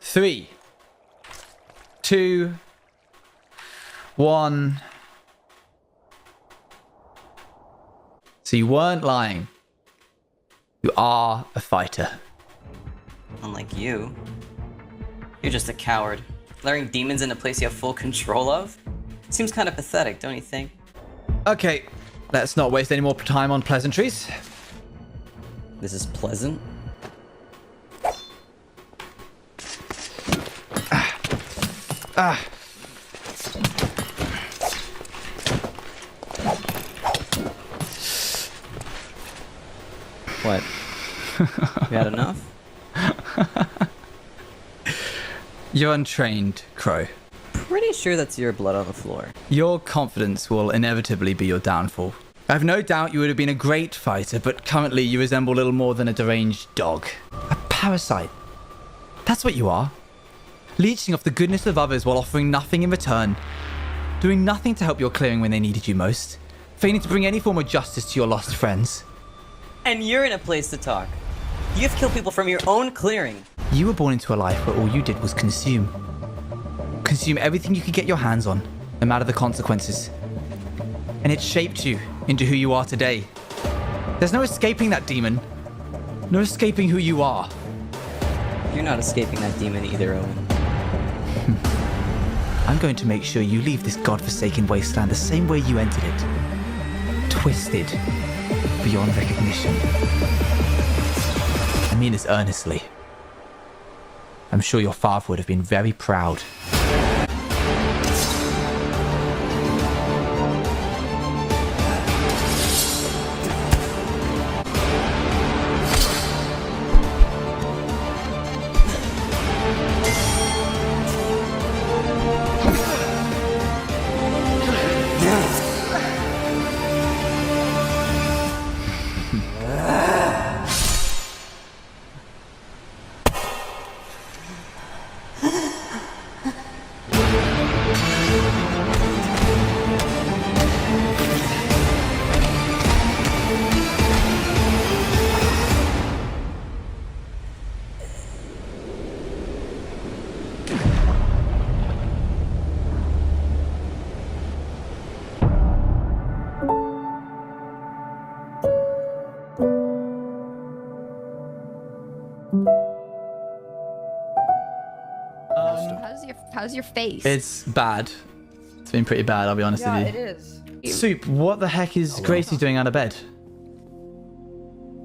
3, 2, 1. So you weren't lying. You are a fighter. Unlike you. You're just a coward. Luring demons in a place you have full control of? Seems kind of pathetic, don't you think? Okay, let's not waste any more time on pleasantries. This is pleasant? What? You had enough? You're untrained, Crow. Pretty sure that's your blood on the floor. Your confidence will inevitably be your downfall. I have no doubt you would have been a great fighter, but currently you resemble little more than a deranged dog. A parasite. That's what you are. Leeching off the goodness of others while offering nothing in return. Doing nothing to help your clearing when they needed you most. Failing to bring any form of justice to your lost friends. And you're in a place to talk. You've killed people from your own clearing. You were born into a life where all you did was consume. Consume everything you could get your hands on, no matter the consequences. And it shaped you into who you are today. There's no escaping that demon. No escaping who you are. You're not escaping that demon either, Owen. I'm going to make sure you leave this godforsaken wasteland the same way you entered it. Twisted beyond recognition. I mean this earnestly. I'm sure your father would have been very proud. How's your face? It's bad. It's been pretty bad, I'll be honest Yeah, with you. it is. Soup, what the heck is Gracie doing out of bed?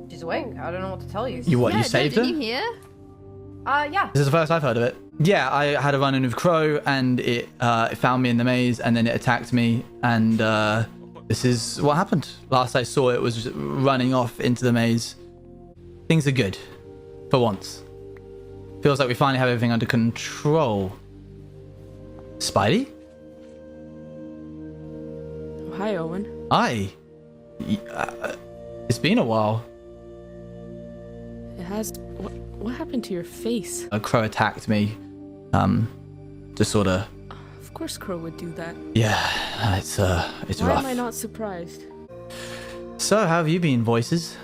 She's awake. I don't know what to tell you. You what, you saved her? Did you hear? Yeah. This is the first I've heard of it. Yeah, I had a run-in with Crow, and it found me in the maze, and then it attacked me, and this is what happened. Last I saw it was running off into the maze. Things are good. For once. Feels like we finally have everything under control. Spidey? Hi, Owen. Hi. It's been a while. It has. What happened to your face? A crow attacked me. Just sort of. Of course, Crow would do that. Yeah, it's Why rough. am I not surprised? So, how have you been, voices?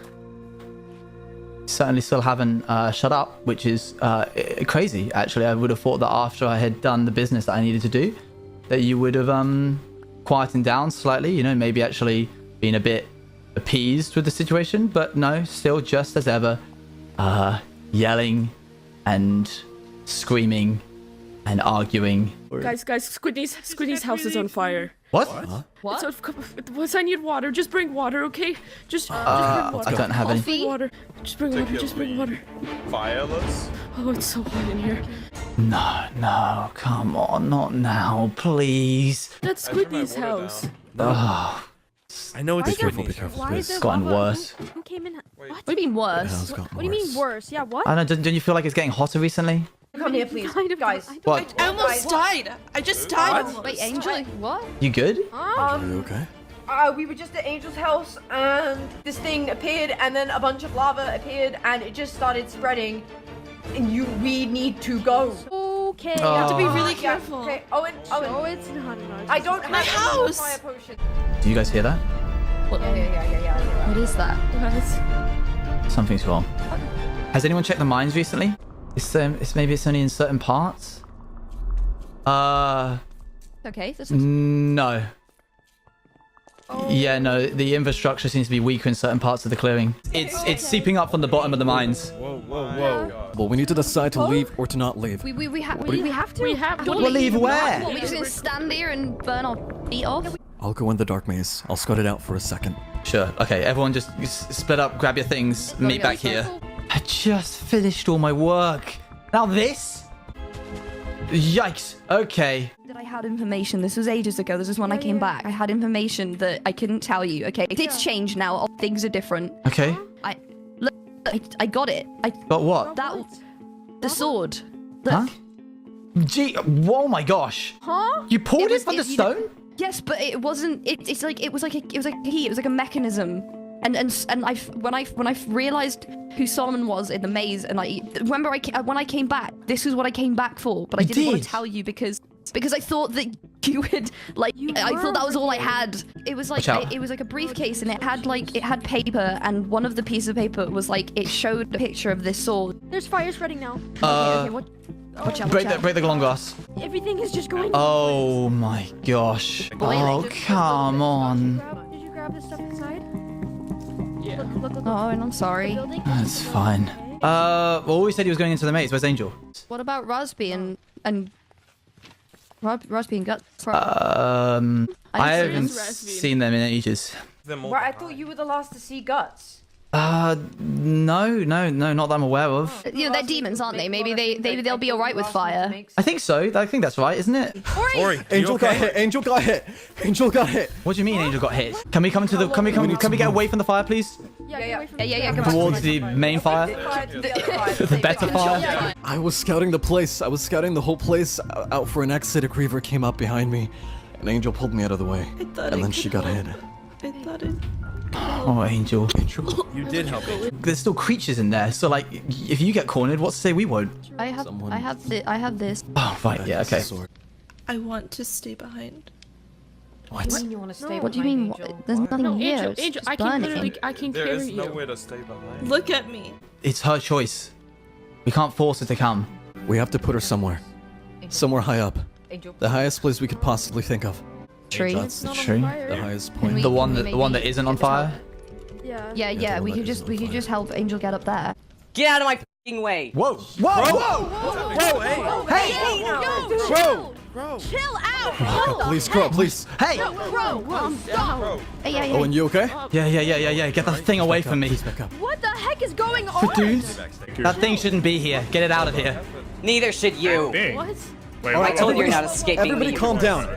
Certainly still haven't shut up, which is crazy, actually. I would have thought that after I had done the business that I needed to do, that you would have quietened down slightly, you know, maybe actually been a bit appeased with the situation, but no, still just as ever, yelling and screaming and arguing. Guys, Squiddy's house is on fire. What? What? Once I need water, just bring water, okay? Just bring water. I don't have any. Bring water. Just bring water. Just bring water. Fireless? Oh, it's so hot in here. No, come on, not now, please. That's Squiddy's house. Oh, I know it's Be careful. Why is it's there gotten lava? worse. Who came in? What? What do you mean worse? What do you mean worse? Yeah, what? I don't know, don't you feel like it's getting hotter recently? Come here, please, guys. What? I almost died. I just died. Wait, Angel, what? You good? Are you okay? We were just at Angel's house, and this thing appeared, and then a bunch of lava appeared, and it just started spreading. And we need to go. Okay. Oh. You have to be really Yeah, careful. okay, Owen. No, it's not. I don't have My any house. fire potion. Do you guys hear that? Yeah. What is that? Something's wrong. Has anyone checked the mines recently? Maybe it's only in certain parts. Okay. No. Yeah, no. The infrastructure seems to be weaker in certain parts of the clearing. It's seeping up from the bottom of the mines. Well, we need to decide to leave or to not leave. We have to. We have to. We'll leave where? What, we just gonna stand there and burn our feet off? I'll go in the dark maze. I'll scout it out for a second. Sure. Okay, everyone just split up, grab your things, meet back here. I just finished all my work. Now this? Yikes. Okay. That I had information. This was ages ago. This is when I came back. I had information that I couldn't tell you. Okay, it's changed now. All things are different. Okay. I got it. Got what? The sword. Look. Huh? Gee, oh my gosh. Huh? You pulled it from the stone? Yes, but it wasn't. It's like it was like a key. It was like a mechanism. And when I realized who Solomon was in the maze, and when I came back, this is what I came back for. But I didn't want to tell you because because I thought that you would like. I thought that was all I had. It was like Watch out. it was like a briefcase, and it had paper, and one of the pieces of paper was like it showed a picture of this sword. There's fire spreading now. Okay, watch out. Break the long glass. Everything is just going. Oh my gosh. Oh, come on. Did you grab the stuff inside? Yeah. Look. Oh, and I'm sorry. That's fine. Well, we said he was going into the maze. Where's Angel? What about Rasby and Rasby and Guts? I haven't Raspy. seen them in ages. Right, I thought you were the last to see Guts. No, not that I'm aware of. You know, they're demons, aren't they? Maybe they'll be alright with fire. I think so. I think that's right, isn't it? Ori, Angel okay? got hit. Angel got hit. Angel got hit. What do you mean Angel got hit? Can we come to the? Can we get away from the fire, please? Yeah. Come on. Towards the main fire, the better fire. I was scouting the place. I was scouting the whole place out for an exit. A Griever came up behind me, and Angel pulled me out of the way. And then she got hit. I thought it. Oh, Angel. You did help me. There's still creatures in there, so like, if you get cornered, what's to say we won't? I have this. Oh, right. Yeah. Okay. I want to stay behind. What do you want to stay? What do you mean? There's nothing No, here. Angel, It's Angel, just I can burning. literally, I can There carry is you. nowhere to stay behind. Look at me. It's her choice. We can't force her to come. We have to put her somewhere. Somewhere high up. Angel. The highest place we could possibly think of. Tree. That's the tree. The highest point. The one that isn't on fire. Yeah. We could just help Angel get up there. Get out of my fucking way! Whoa! Bro! Chill out. Please, Crow, please. Hey! Bro, stop. Hey. Owen, you okay? Yeah. Get that thing away from me. Back up. What the heck is going on? Dudes, that thing shouldn't be here. Get it out of here. Neither should you. What? I told you you're not escaping Everybody me. calm down.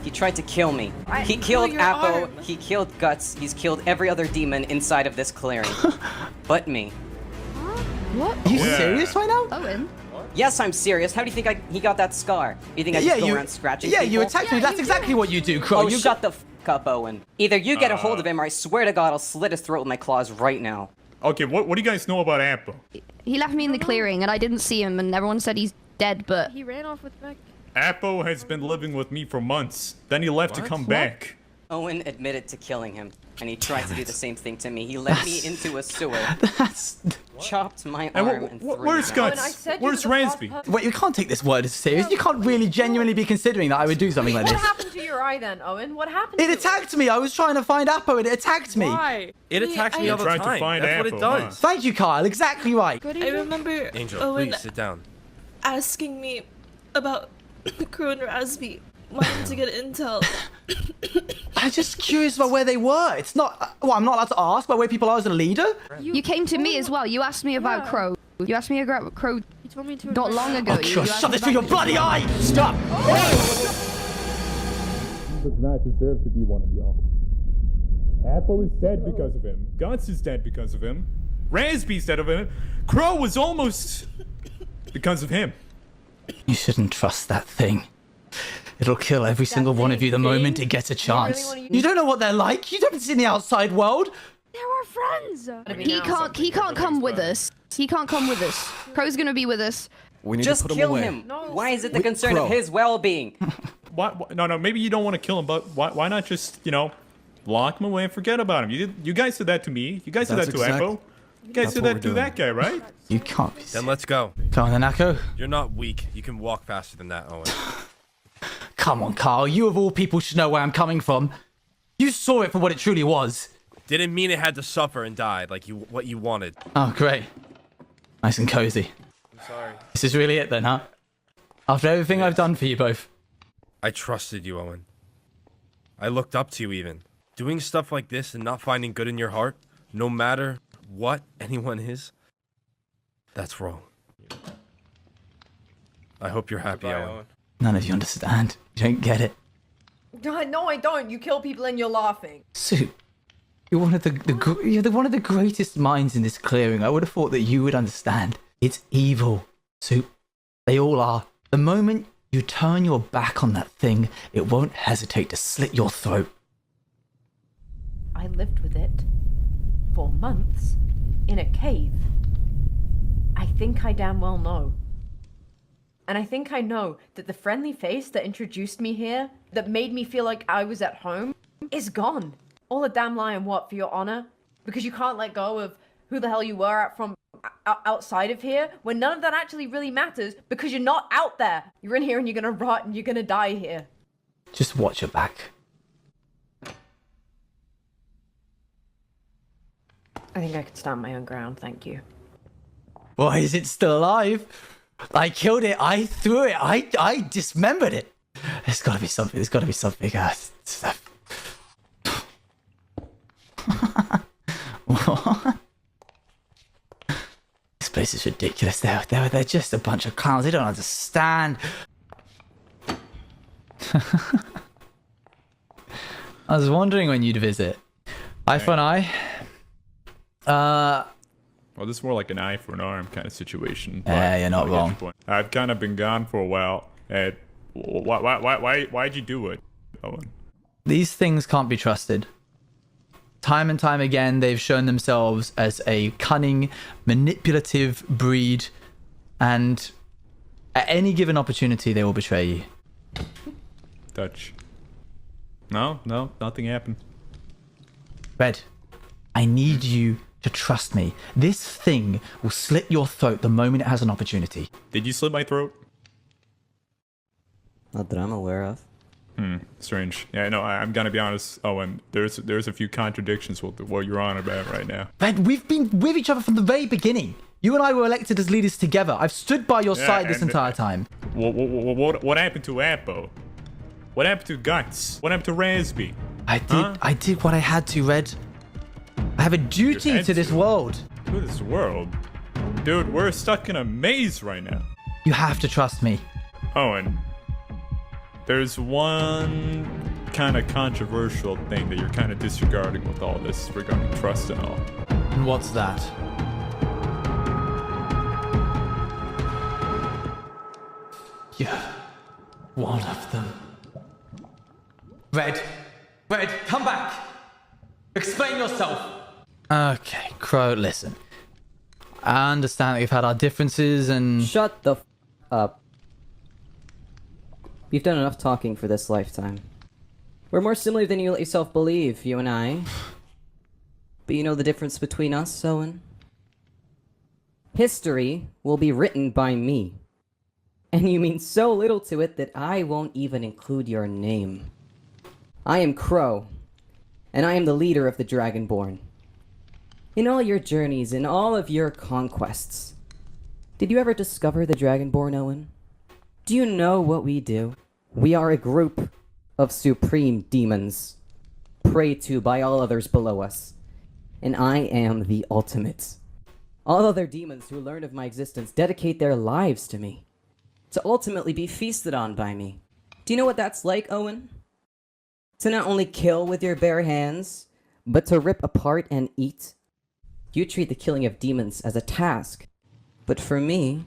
He tried to kill me. He killed Appo, he killed Guts, he's killed every other demon inside of this clearing. But me. What? Are you serious right now? Owen. Yes, I'm serious. How do you think he got that scar? You think I just go around scratching people? you attacked me. That's exactly what you do, Crow. Oh, shut the f up, Owen. Either you get a hold of him, or I swear to God I'll slit his throat with my claws right now. Okay, what do you guys know about Apple? He left me in the clearing, and I didn't see him, and everyone said he's dead, but... He ran off with Beck. Apple has been living with me for months. Then he left to come back. Owen admitted to killing him, and he tried to do the same thing to me. He led me into a sewer, chopped my arm, and threw Where's me. Guts? Where's Ransby? Wait, you can't take this word as serious. You can't really genuinely be considering that I would do something like What this. happened to your eye then, Owen? What happened? It attacked me. I was trying to find Appo and it attacked me. Why? It attacks me all the You're trying time. to find That's what it Apple, does. Thank you, Kyle. Exactly right. I remember Angel, Owen please sit down. asking me about Crow and Rasby, wanting to get intel. I'm just curious about where they were. It's not... Well, I'm not allowed to ask about where people are as a leader? You came to me as well. You asked me about Crow. You asked me about Crow You told me to. not long ago. Oh, You gosh, asked shut me this through your about- bloody eye! Stop! He does not deserve to be one of y'all. Apple is dead because of him. Guts is dead because of him. Ransby's dead of him. Crow was almost because of him. You shouldn't trust that thing. It'll kill every single one of you the moment it gets a chance. You don't know what they're like. You haven't seen the outside world. They're our friends. He can't come with us. He can't come with us. Crow's gonna be with us. We need Just to put kill away. him. Why is it the concern Crow. of his well-being? Why, no, maybe you don't want to kill him, but why not just, lock him away and forget about him? You guys did that to me. You guys did That's that to exact- Apple. You guys that's did what that we're to doing. that guy, right? You can't be... Then let's go. Come on, then, Akko. You're not weak. You can walk faster than that, Owen. Come on, Carl. You of all people should know where I'm coming from. You saw it for what it truly was. Didn't mean it had to suffer and die like what you wanted. Oh, great. Nice and cozy. I'm sorry. This is really it then, huh? After everything I've done for you both. I trusted you, Owen. I looked up to you even. Doing stuff like this and not finding good in your heart, no matter what anyone is, that's wrong. I hope you're happy, Owen. None of you understand. You don't get it. No, I don't. You kill people and you're laughing. Sue, you're one of one of the greatest minds in this clearing. I would have thought that you would understand. It's evil, Sue. They all are. The moment you turn your back on that thing, it won't hesitate to slit your throat. I lived with it for months in a cave. I think I damn well know. And I think I know that the friendly face that introduced me here, that made me feel like I was at home, is gone. All a damn lie and what, for your honor? Because you can't let go of who the hell you were from outside of here, when none of that actually really matters because you're not out there. You're in here and you're gonna rot and you're gonna die here. Just watch your back. I think I could stand my own ground, thank you. Why is it still alive? I killed it. I threw it. I dismembered it. There's gotta be something. There's gotta be something. What? This place is ridiculous. They're just a bunch of clowns. They don't understand. I was wondering when you'd visit. Eye for an eye. Well, this is more like an eye for an arm kind of situation. Yeah, you're not wrong. I've kind of been gone for a while. And why'd you do it, Owen? These things can't be trusted. Time and time again, they've shown themselves as a cunning, manipulative breed, and at any given opportunity, they will betray you. Touch. No, nothing happened. Red, I need you to trust me. This thing will slit your throat the moment it has an opportunity. Did you slit my throat? Not that I'm aware of. Strange. Yeah, no, I'm gonna be honest, Owen. There's a few contradictions with what you're on about right now. Red, we've been with each other from the very beginning. You and I were elected as leaders together. I've stood by your side this entire time. What happened to Appo? What happened to Guts? What happened to Raspy? I did what I had to, Red. I have a duty to this world. To this world? Dude, we're stuck in a maze right now. You have to trust me. Owen, there's one kind of controversial thing that you're kind of disregarding with all this regarding trust and all. And what's that? You're one of them. Red, come back. Explain yourself. Okay, Crow, listen. I understand that we've had our differences and... Shut the f up. You've done enough talking for this lifetime. We're more similar than you let yourself believe, you and I. But you know the difference between us, Owen? History will be written by me. And you mean so little to it that I won't even include your name. I am Crow, and I am the leader of the Dragonborn. In all your journeys, in all of your conquests, did you ever discover the Dragonborn, Owen? Do you know what we do? We are a group of supreme demons, prayed to by all others below us. And I am the ultimate. All other demons who learn of my existence dedicate their lives to me, to ultimately be feasted on by me. Do you know what that's like, Owen? To not only kill with your bare hands, but to rip apart and eat. You treat the killing of demons as a task, but for me,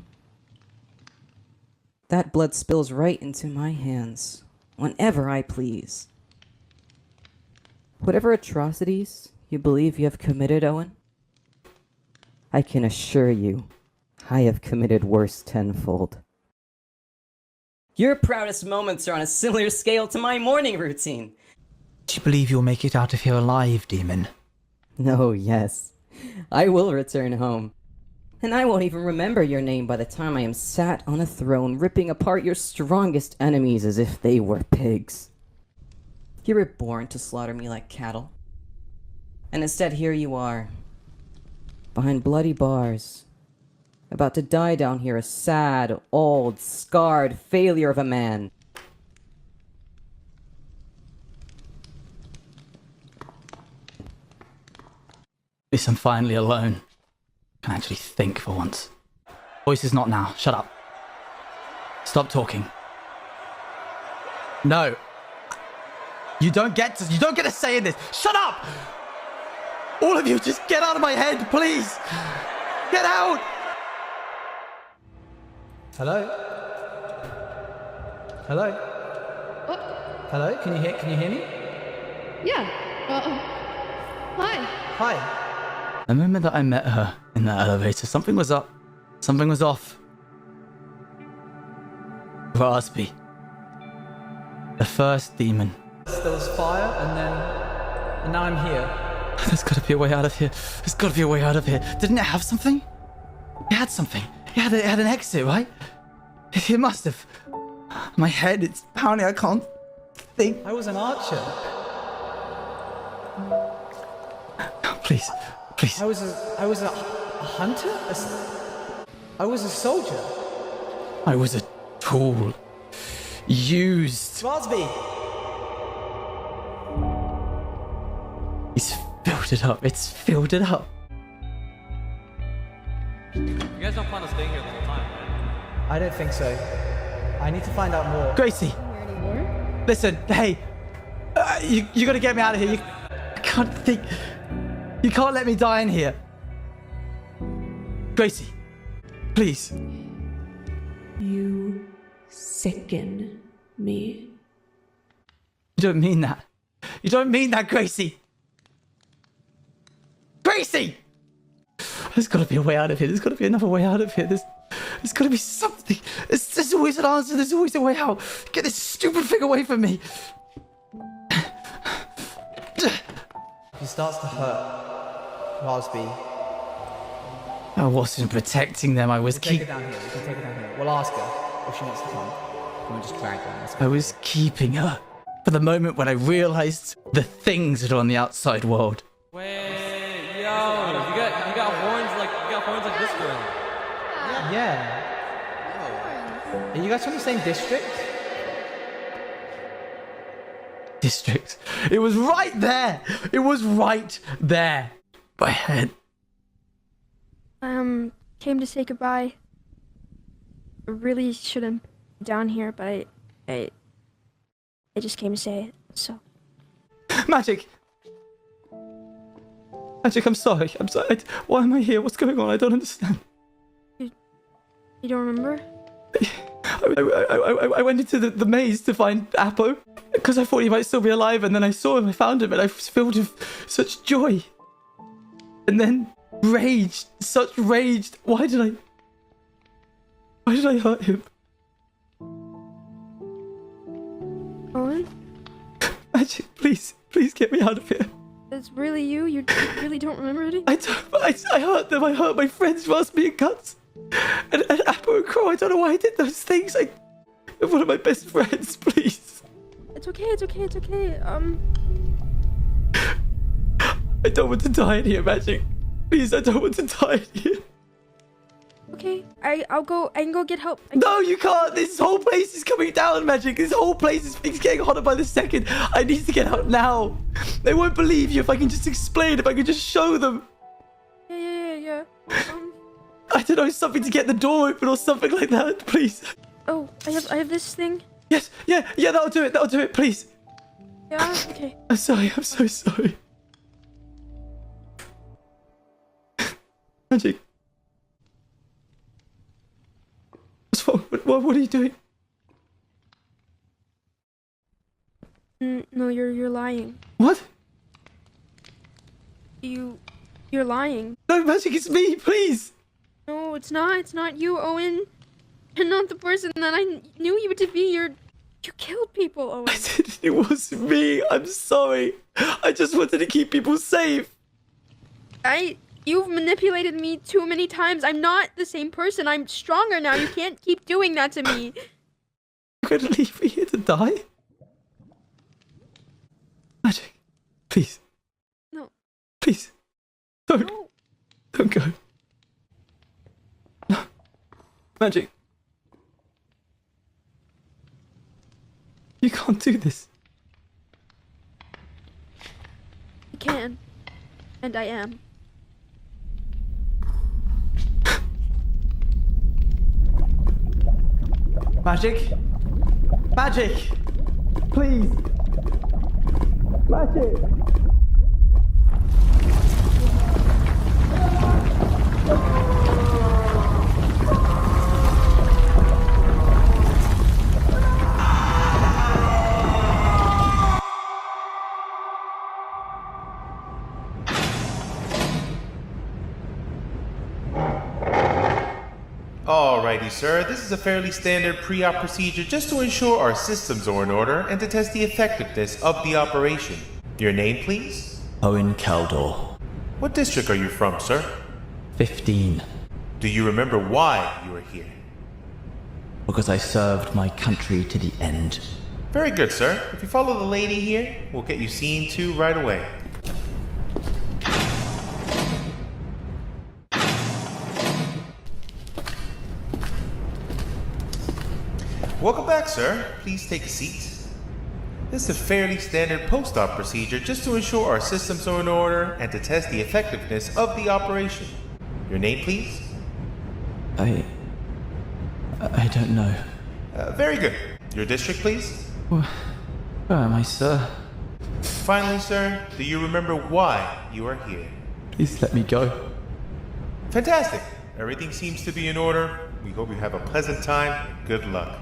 that blood spills right into my hands, whenever I please. Whatever atrocities you believe you have committed, Owen, I can assure you, I have committed worse tenfold. Your proudest moments are on a similar scale to my morning routine. Do you believe you'll make it out of here alive, demon? No, yes. I will return home. And I won't even remember your name by the time I am sat on a throne ripping apart your strongest enemies as if they were pigs. You were born to slaughter me like cattle. And instead here you are, behind bloody bars, about to die down here a sad, old, scarred failure of a man. At least I'm finally alone. I can actually think for once. Voices not now. Shut up. Stop talking. No. You don't get to say in this. Shut up! All of you, just get out of my head, please! Get out! Hello? Hello? What? Hello? Can you hear me? Yeah. Hi. Hi. The moment that I met her in that elevator, something was up. Something was off. Raspy. The first demon. There was fire, and now I'm here. There's gotta be a way out of here. There's gotta be a way out of here. Didn't it have something? It had something. It had an exit, right? It must have. My head, it's pounding. I can't think. I was an archer. Please, please. I was a hunter? I was a soldier. I was a tool. Used. Raspy! It's filled it up. It's filled it up. You guys don't plan on staying here the whole time, right? I don't think so. I need to find out more. Gracie! Listen, hey! You gotta get me out of here. I can't think. You can't let me die in here. Gracie, please. You sicken me. You don't mean that. You don't mean that, Gracie! Gracie! There's gotta be a way out of here. There's gotta be another way out of here. There's gotta be something. There's always an answer. There's always a way out. Get this stupid thing away from me. He starts to hurt. Raspy. I wasn't protecting them. I was Take her down here. We can take her down here. We'll ask her if she wants to come. We'll just drag her. I was keeping her for the moment when I realized the things that are on the outside world. Wait, yo, you got horns like this girl. Yeah. Are you guys from the same district? District. It was right there. It was right there. My head. Came to say goodbye. I really shouldn't be down here, but I just came to say it, so. Magic. Magic, I'm sorry. I'm sorry. Why am I here? What's going on? I don't understand. You don't remember? I went into the maze to find Apo because I thought he might still be alive, and then I saw him, I found him, and I was filled with such joy. And then rage, such rage. Why did I hurt him? Owen? Magic, please get me out of here. It's really you? You really don't remember it? I hurt them. I hurt my friends, Raspy and Guts. And Apo and Crow, I don't know why I did those things. They're one of my best friends, please. It's okay. I don't want to die in here, Magic. Please, I don't want to die in here. Okay, I can go get help. No, you can't. This whole place is coming down, Magic. This whole place is getting hotter by the second. I need to get out now. They won't believe you if I can just explain, if I can just show them. Yeah. I don't know, something to get the door open or something like that, please. Oh, I have this thing. Yes, yeah, that'll do it, please. Yeah, okay. I'm sorry, I'm so sorry. Magic. What's wrong? What are you doing? No, you're lying. What? You're lying. No, Magic, it's me, please. No, it's not. It's not you, Owen. You're not the person that I knew you to be. You killed people, Owen. I didn't. It was me. I'm sorry. I just wanted to keep people safe. You've manipulated me too many times. I'm not the same person. I'm stronger now. You can't keep doing that to me. You're gonna leave me here to die? Magic, please. No. Please. Don't. No. Don't go. No. Magic. You can't do this. I can. And I am. Magic? Magic! Please! Magic! Alright. Alrighty, sir. This is a fairly standard pre-op procedure just to ensure our systems are in order and to test the effectiveness of the operation. Your name, please? Owen Caldor. What district are you from, sir? 15. Do you remember why you are here? Because I served my country to the end. Very good, sir. If you follow the lady here, we'll get you seen to right away. Welcome back, sir. Please take a seat. This is a fairly standard post-op procedure just to ensure our systems are in order and to test the effectiveness of the operation. Your name, please? I don't know. Very good. Your district, please? Where am I, sir? Finally, sir, do you remember why you are here? Please let me go. Fantastic. Everything seems to be in order. We hope you have a pleasant time. Good luck.